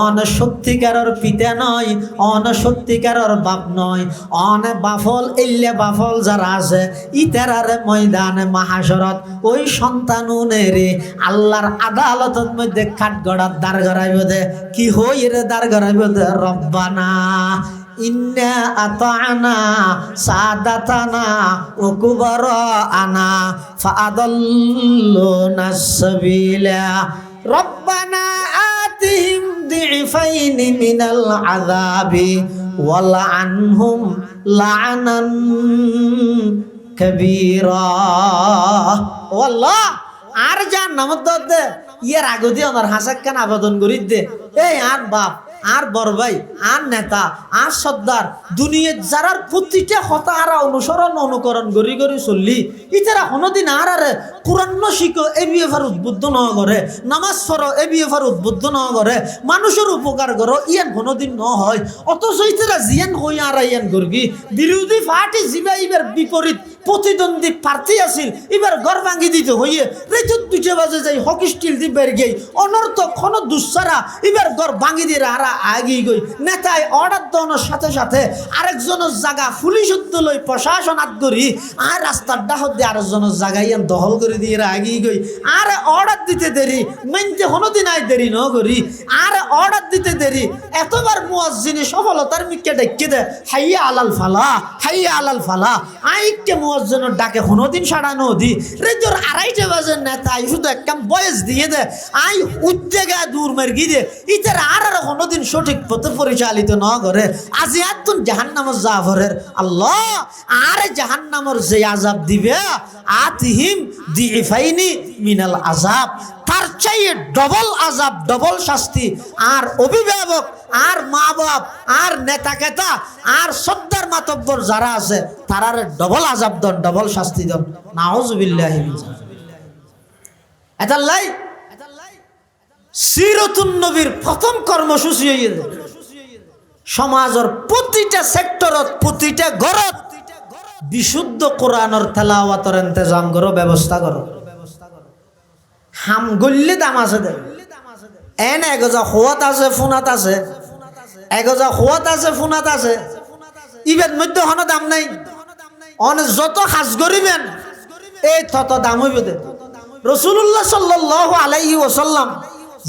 অন সত্যিকারের পিতা নয়, অন সত্যিকারের বাপ নয়, অন বাফল ইল্লে বাফল যারা আছে ইতারারে ময়দানে মাহাশরত ওই সন্তানুনেরে আল্লাহর আদালতের মধ্যে কাঠগড়ার দাঁড় গড়াইব দে। কি হই রে দাঁড় গড়াইব দে? রব্বানা ইন্না আতানা সাদাতানা ওয়া কুবারানা ফাআদাল্লুনা সাবিলা রব্বানা আতিহিম দিফাইনি মিনাল আযাবি ওয়ালআনহুম লা'নান কাবীরা। ও আল্লাহ, আর জাহান্নামত দে ইয়ার আগদি আমার হাসাক্কান আবেদন করিত দে। এই আর বাপ আর বড় ভাই আর নেতা আর সর্দার দুনিয়ার যারার প্রতিটা কথা আর অনুসরণ অনুকরণ করি করি চললি ইতারা কোনোদিন আর আরে কোরআন শিখো এ বিএফার উদ্বুদ্ধ ন করে, নামাজ পড়ো এ বিএফার উদ্বুদ্ধ ন করে, মানুষের উপকার করো ইয়ান কোনোদিন ন হয়। অথচ ইতারা জিয়ান হই আর ইয়ান করবি বিরোধী পার্টি জিবা ইবার বিপরীত প্রতিদ্বন্দ্বী প্রার্থী আছিল এবার ঘর ভাঙি দিতে হইয়ে রেচুত দুইটা বাজে যাই হকি স্টিল দি বের গেই অনর্থক কোন দুঃসারা এবার ঘর ভাঙি দিয়ে আর আগিয়ে গই নেতায় অর্ডার দেওয়ার সাথে সাথে আরেকজনের জায়গা পুলিশ লই প্রশাসন আত করি আর রাস্তার ডাহত দিয়ে আরেকজনের জায়গা ইয়ান দখল করে দিয়ে আগিয়ে গই আর অর্ডার দিতে দেরি মানতে কোনোদিন আই দেরি ন করি আর অর্ডার দিতে দেরি এতবার মুয়াজ্জিনে সফলতার মিকে ডেকে দে হাইয়া আলাল ফালা হাইয়া আলাল ফালা আইকে মুয়াজ্জিনের ডাকে কোনোদিন সাড়া ন দি রেজোর আড়াইটা বাজে নেতা শুধু একদম বয়স দিয়ে দে আই উদ্যোগা দূর মের গিয়ে দে ইতার আর কোনোদিন সঠিক পথে পরিচালিত ন করে আজি আতুন জাহান্নামের জাফরের আল্লাহ আর জাহান্নামের যে আযাব দিবে আতিহিম দিফাইনি মিনাল আযাব তার চাইয়ে ডবল আযাব ডবল শাস্তি আর অভিভাবক আর মা বাপ আর নেতা কেতা আর সর্দার মাতব্বর যারা আছে তারার ডবল আযাব দন ডবল শাস্তি দন। নাউযুবিল্লাহি মিন যালিক। এতাল্লাই সিরাতুন নবীর প্রথম কর্মসূচি হইয়ে সমাজের প্রতিটা সেক্টরত প্রতিটা ঘরত বিশুদ্ধ কোরআনের তেলাওয়াতের ইন্তজাম করো, ব্যবস্থা করো। হাম গল্লে দাম আছে দে এন এগজা খোয়াত আছে ফোনাত আছে, এগজা খোয়াত আছে ফোনাত আছে, ইবের মধ্যে হন দাম নাই। অন যত সাজ করিবেন এই তত দাম হইব দে। রাসূলুল্লাহ সাল্লাল্লাহু আলাইহি ওয়াসাল্লাম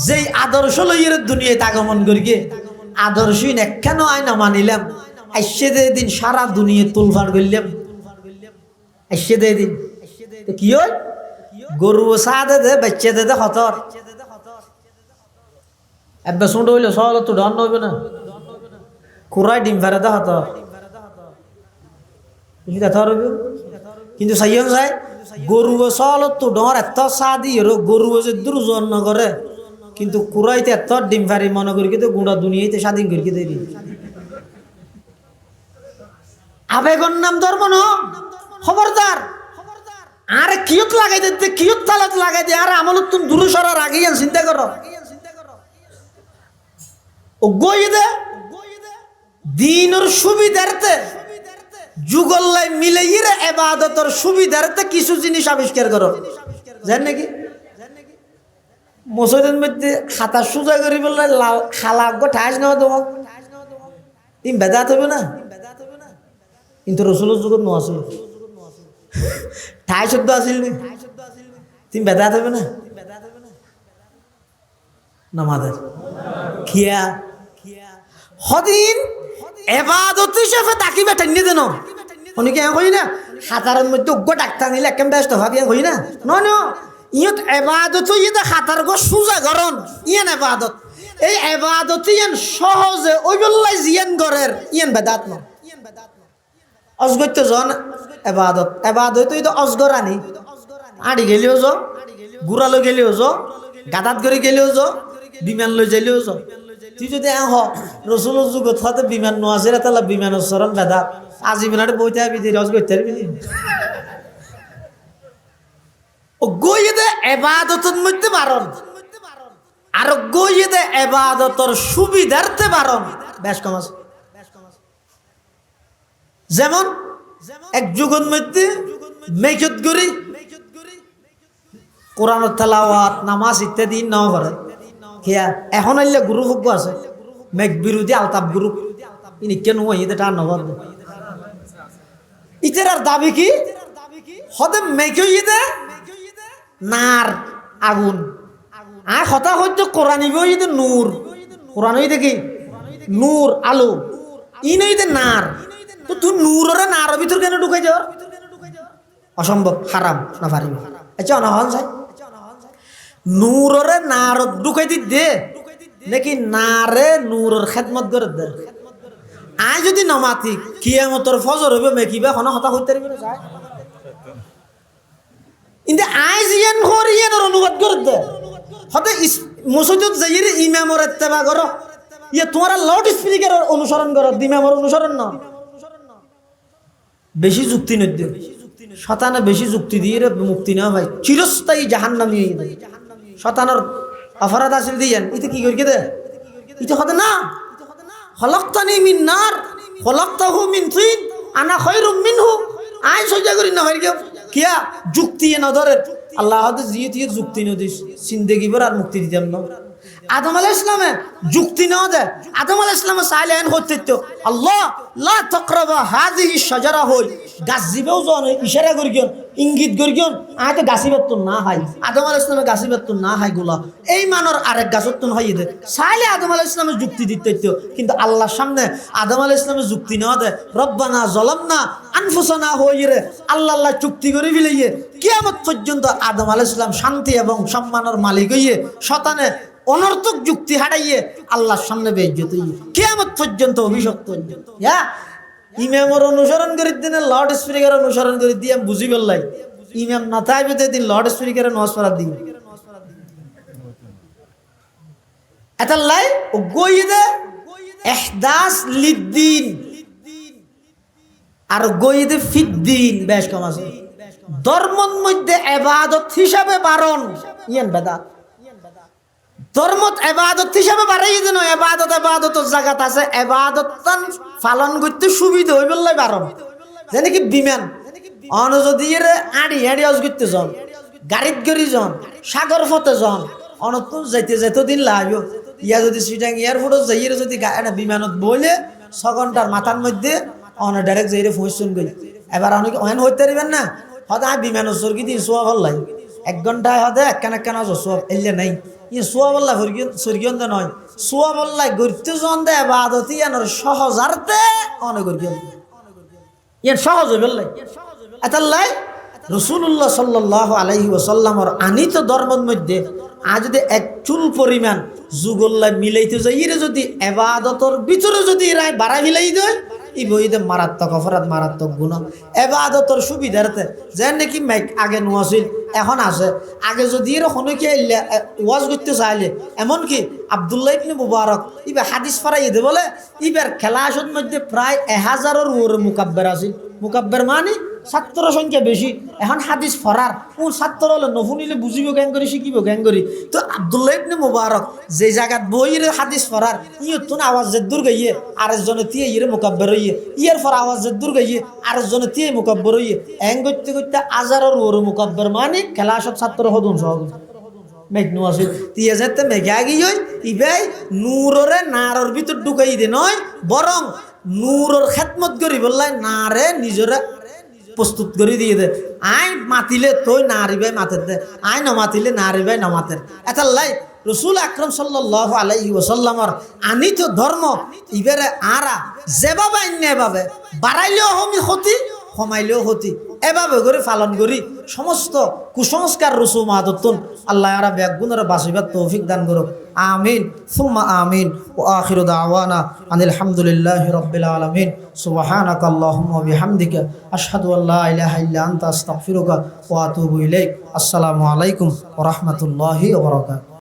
যেই আদর্শ লইয়ের দুনিয়াতে আগমন করিয়ে আদর্শই কেন আয়না মানিলাম আইসে দে দিন সারা দুনিয়া তুলফার করলাম আইসে দে দিন কি হয় গরু চা দে দে বাচ্চা দে দে খতর এবার শুনতে হইলে সহল তো ডন হইবে না কুরাই ডিম ফেরে দে খতর কিন্তু সাইয়ন চাই গরু চল তো ডর এত চা দি গরু যে দুর্জন নগরে কিন্তু কুরাইতে এত ডিম ফারি মনে করি কিন্তু গুঁড়া দুনিয়াতে স্বাধীন করি দেরি আবেগর নাম ধর্ম ন খবরদার আর কিয়ত লাগাই দে কিয়ত তালাত লাগাই দে আর আমলত তুমি দূরে সরার আগে চিন্তা করো ও গই দে দিনের সুবিধার্থে যুগল্লাই মিলে ইরে ইবাদতের সুবিধার্থে কিছু জিনিস আবিষ্কার করো জান নাকি মসজিদের মধ্যে খাতা সোজা করি বললে খালা গো ঠাইস নেওয়া দেবো তুমি বেদাত হবে না কিন্তু রসুলের যুগত ন আসল ঠাই শব্দ আসিল নি তুমি বেদাত হবে না নামাজের খিয়া সদিন এবাদত হিসেবে তাকি বেটাই নিয়ে দেন অনেকে কই না সাঁতারের মধ্যে উগ্র ডাক্তার নিলে একেম ব্যস্ত ভাবি কই না ন ইয়ত এবাদত ইয়ে খাতার গো সোজা গরন ইয়েন এবাদত এই এবাদত ইয়েন সহজে ওই বললাই জিয়েন গরের ইয়েন বেদাত ন অজগত্য জন এবাদত এবাদত তো অজগর আনি আড়ি গেলেও য গুড়ালো গেলেও য গাদাত করে গেলেও য বিমান লৈ যাইলেও য তুই যদি হ রসুলের যুগত হতে বিমান নোয়াছে তাহলে বিমানের চরণ বেদাত আজি বিনারে বইতে আবি অজগত্য ও গইয়ে দে এবাদতের মধ্যে বারণ আর গইয়ে দে এবাদতের সুবিধার্থে বারণ বেশ কম আছে যেমন এক যুগের মধ্যে মেকত করি কোরআন তেলাওয়াত নামাজ ইত্যাদি নাও করে কিয়া এখন আইলে গ্রুপ হোক আছে মেঘ বিরোধী আলতাপ গ্রুপ ইনি কেন এটা নগর ইতের আর দাবি কি হতে মেঘে ইদে নার আগুন আর কথা হয়তো কোরআন ইবে নূর কোরআন হইতে কি নূর আলো ইন হইতে নার তো তুই নূরের নার ভিতর কেন ঢুকাই যাওয়ার অসম্ভব হারাম না পারিব আচ্ছা অনাহন যায় নূরের নার ঢুকাই দি দে নাকি নারে নূরের খেদমত করে দে আই যদি নমাতি কিয়ামতের ফজর হইবে মেকিবা কোন হতা হইতে পারবে না ইন্দে আই জিয়ান করিয়ার অনুবাদ করে দে হতে মসজিদ যাইরে ইমামর ইত্তেবা করো ইয়ে তোমার লাউড স্পিকার অনুসরণ করো ইমামর অনুসরণ না বেশি যুক্তি নদ্য শতানে বেশি যুক্তি দিয়ে মুক্তি না ভাই চিরস্থায়ী জাহান্নামী হয়ে যায় শতানের অপরাধ আসিল দিয়েন ইতে কি করি দে ইতে হতে না খলাকতানি মিন নার খলাকতাহু মিন তিন আনা খায়রুম মিনহু আই সহ্য করি না ভাই কিয়া যুক্তি না ধরে আল্লাহ হতে জিয়ে যুক্তি না দিস জিন্দেগি ভর আর মুক্তি দিতাম না আদম আলাইহিস সালামে যুক্তি না দে আদম আলাইহিস সালামে সাইলেন হতে তো আল্লাহ লা তাকরাবা হাযিহি শাজারা হই গাছ জিবেও জন ইশারা করি গিন ইঙ্গিত করি গিন আয় তো গাছিবার তো না হয় আদম আলাইহিস সালামে গাছিবার তো না হয় গুলা এই মানর আরেক গাছত তো হইয়ে দে সাইলে আদম আলাইহিস সালামে যুক্তি দিতে তো কিন্তু আল্লাহর সামনে আদম আলাইহিস সালামে যুক্তি না দে রব্বানা যালামনা আনফুসানা হইরে আল্লাহ আল্লাহ চুক্তি করে ফেলাইয়ে কিয়ামত পর্যন্ত আদম আলাইহিস সালাম শান্তি এবং সম্মানের মালিক হইয়ে শতানে অনর্থক যুক্তি হারাইয়ে আল্লাহর সামনে বেইজ্জত হইয়ে কিয়ামত পর্যন্ত অভিশপ্ত ইয়া ইমামের অনুসরণ করে দিন লাউড স্পিকার অনুসরণ করে দিয়ে আমি বুঝি বললাই ইমাম না থাকবে দিন লাউড স্পিকারে নওয়াজ পড়া দিন এতাল্লাই ও গইদে ইহদাস লিদ্দিন আর গইদে ফিদ্দিন বেশ কম আছে ধর্মের মধ্যে ইবাদত হিসাবে বারণ ইয়ান বেদাত ধর্মত ইবাদত হিসাবে বাড়াই দেন ইবাদতের জায়গাত আছে ইবাদত পালন করতে সুবিধা হই বললাই বারণ যেন কি বিমান অন যদি আড়ি আজ করতে যান গাড়িত গড়ি যান সাগর পথে যান অনতুন যাইতে দিন লাগবে ইয়া যদি সিটাং এয়ারপোর্টত যাই যদি বিমানত বইলে 6 ঘন্টার মাথার মধ্যে অন ডাইরেক্ট যাইরে পৌঁছুন গই এবার অনেক অহেন হইতে পারবেন না হয়তো বিমানত সরকি দিন সোয়া ভাল লাই 1 ঘন্টায় হয়তো একখান সোয়া এলে নাই ইয়ে সোয়া বল্লা সরকিয়ন দে নয় সোয়া বল্লা গড়তে জন দে এবাদতি আনার সহজারতে অনেক গড়িয়ন ইয়ে সহজ হই বললাই এতাল্লাই রাসূলুল্লাহ সাল্লাল্লাহু আলাইহি ওয়াসাল্লামর আনিত ধর্মের মধ্যে আজ যদি এক চুল পরিমাণ যুগল্লা মিলাইতে যাই এর যদি ইবাদতের ভিতরে যদি রায় বাড়াই মিলাই দেয় ই বইতে মারাত্মক অপরাধ মারাত্মক গুনাহ ইবাদতের সুবিধার্থে যেন নাকি মাইক আগে নোয়াছিল এখন আছে আগে যদি এরকম কি ওয়াজ করতে চাইলে এমনকি আব্দুল্লাহ ইবনে মুবারক ইবা হাদিস পড়াই দে বলে ইবার খেলাসের মধ্যে প্রায় 1000-এর উপরে মুকাব্বির আছিল মুকাব্বির মানে ছাত্র সংখ্যা বেশি এখন হাদিস পড়ার ও ছাত্র হলে নফুনিলে বুঝিব কেন করে শিখিব কেন করি তো আব্দুল্লাহ ইবনে মুবারক যে জায়গাত বইরে হাদিস পড়ার ইয়তুন আওয়াজ যে দূর গাইয়ে আরেকজনে tie ইরে মুকাব্বির হইয়ে ইয়ার পর আওয়াজ যে দূর গাইয়ে আরেকজনে tie মুকাব্বির হইয়ে এং করতে করতে 1000-এর উপরে মুকাব্বির মানে খেলাসত ছাত্র হদুন সহজ মেঘনু আছে তিয়া যেতে মেঘা গিয়ে ইবাই নূররে নারর ভিতর ঢুকাই দে নয় বরং নূরর খেদমত করি বললাই নারে নিজরে প্রস্তুত করে দিয়ে দে আই মাতিলে তুই নারিবাই মাতের দে আই নমাতিলে নারিবাই নমাতের এতাল্লাই রাসূল আকরাম সাল্লাল্লাহু আলাইহি ওয়াসাল্লামর আনিত ধর্ম ইবারে আরা যেভাবে এভাবে বাড়াইলেও হমি ক্ষতি কমাইলেও ক্ষতি এভাবে করে পালন করি সমস্ত কুসংস্কার রসুমাদতুন আল্লাহ আরা ব্যাগুণের বাসিবার তৌফিক দান করুক আমিন সুম্মা আমিন ওয়া আখিরু দাওয়ানা আনিল হামদুলিল্লাহি রাব্বিল আলামিন সুবহানাকা আল্লাহুম্মা ওয়া বিহামদিকা আশহাদু আল্লা ইলাহা ইল্লা আনতা আস্তাগফিরুকা ওয়া আতুবু ইলাইক আসসালামু আলাইকুম ওয়া রাহমাতুল্লাহি ওয়া বারাকাতুহু।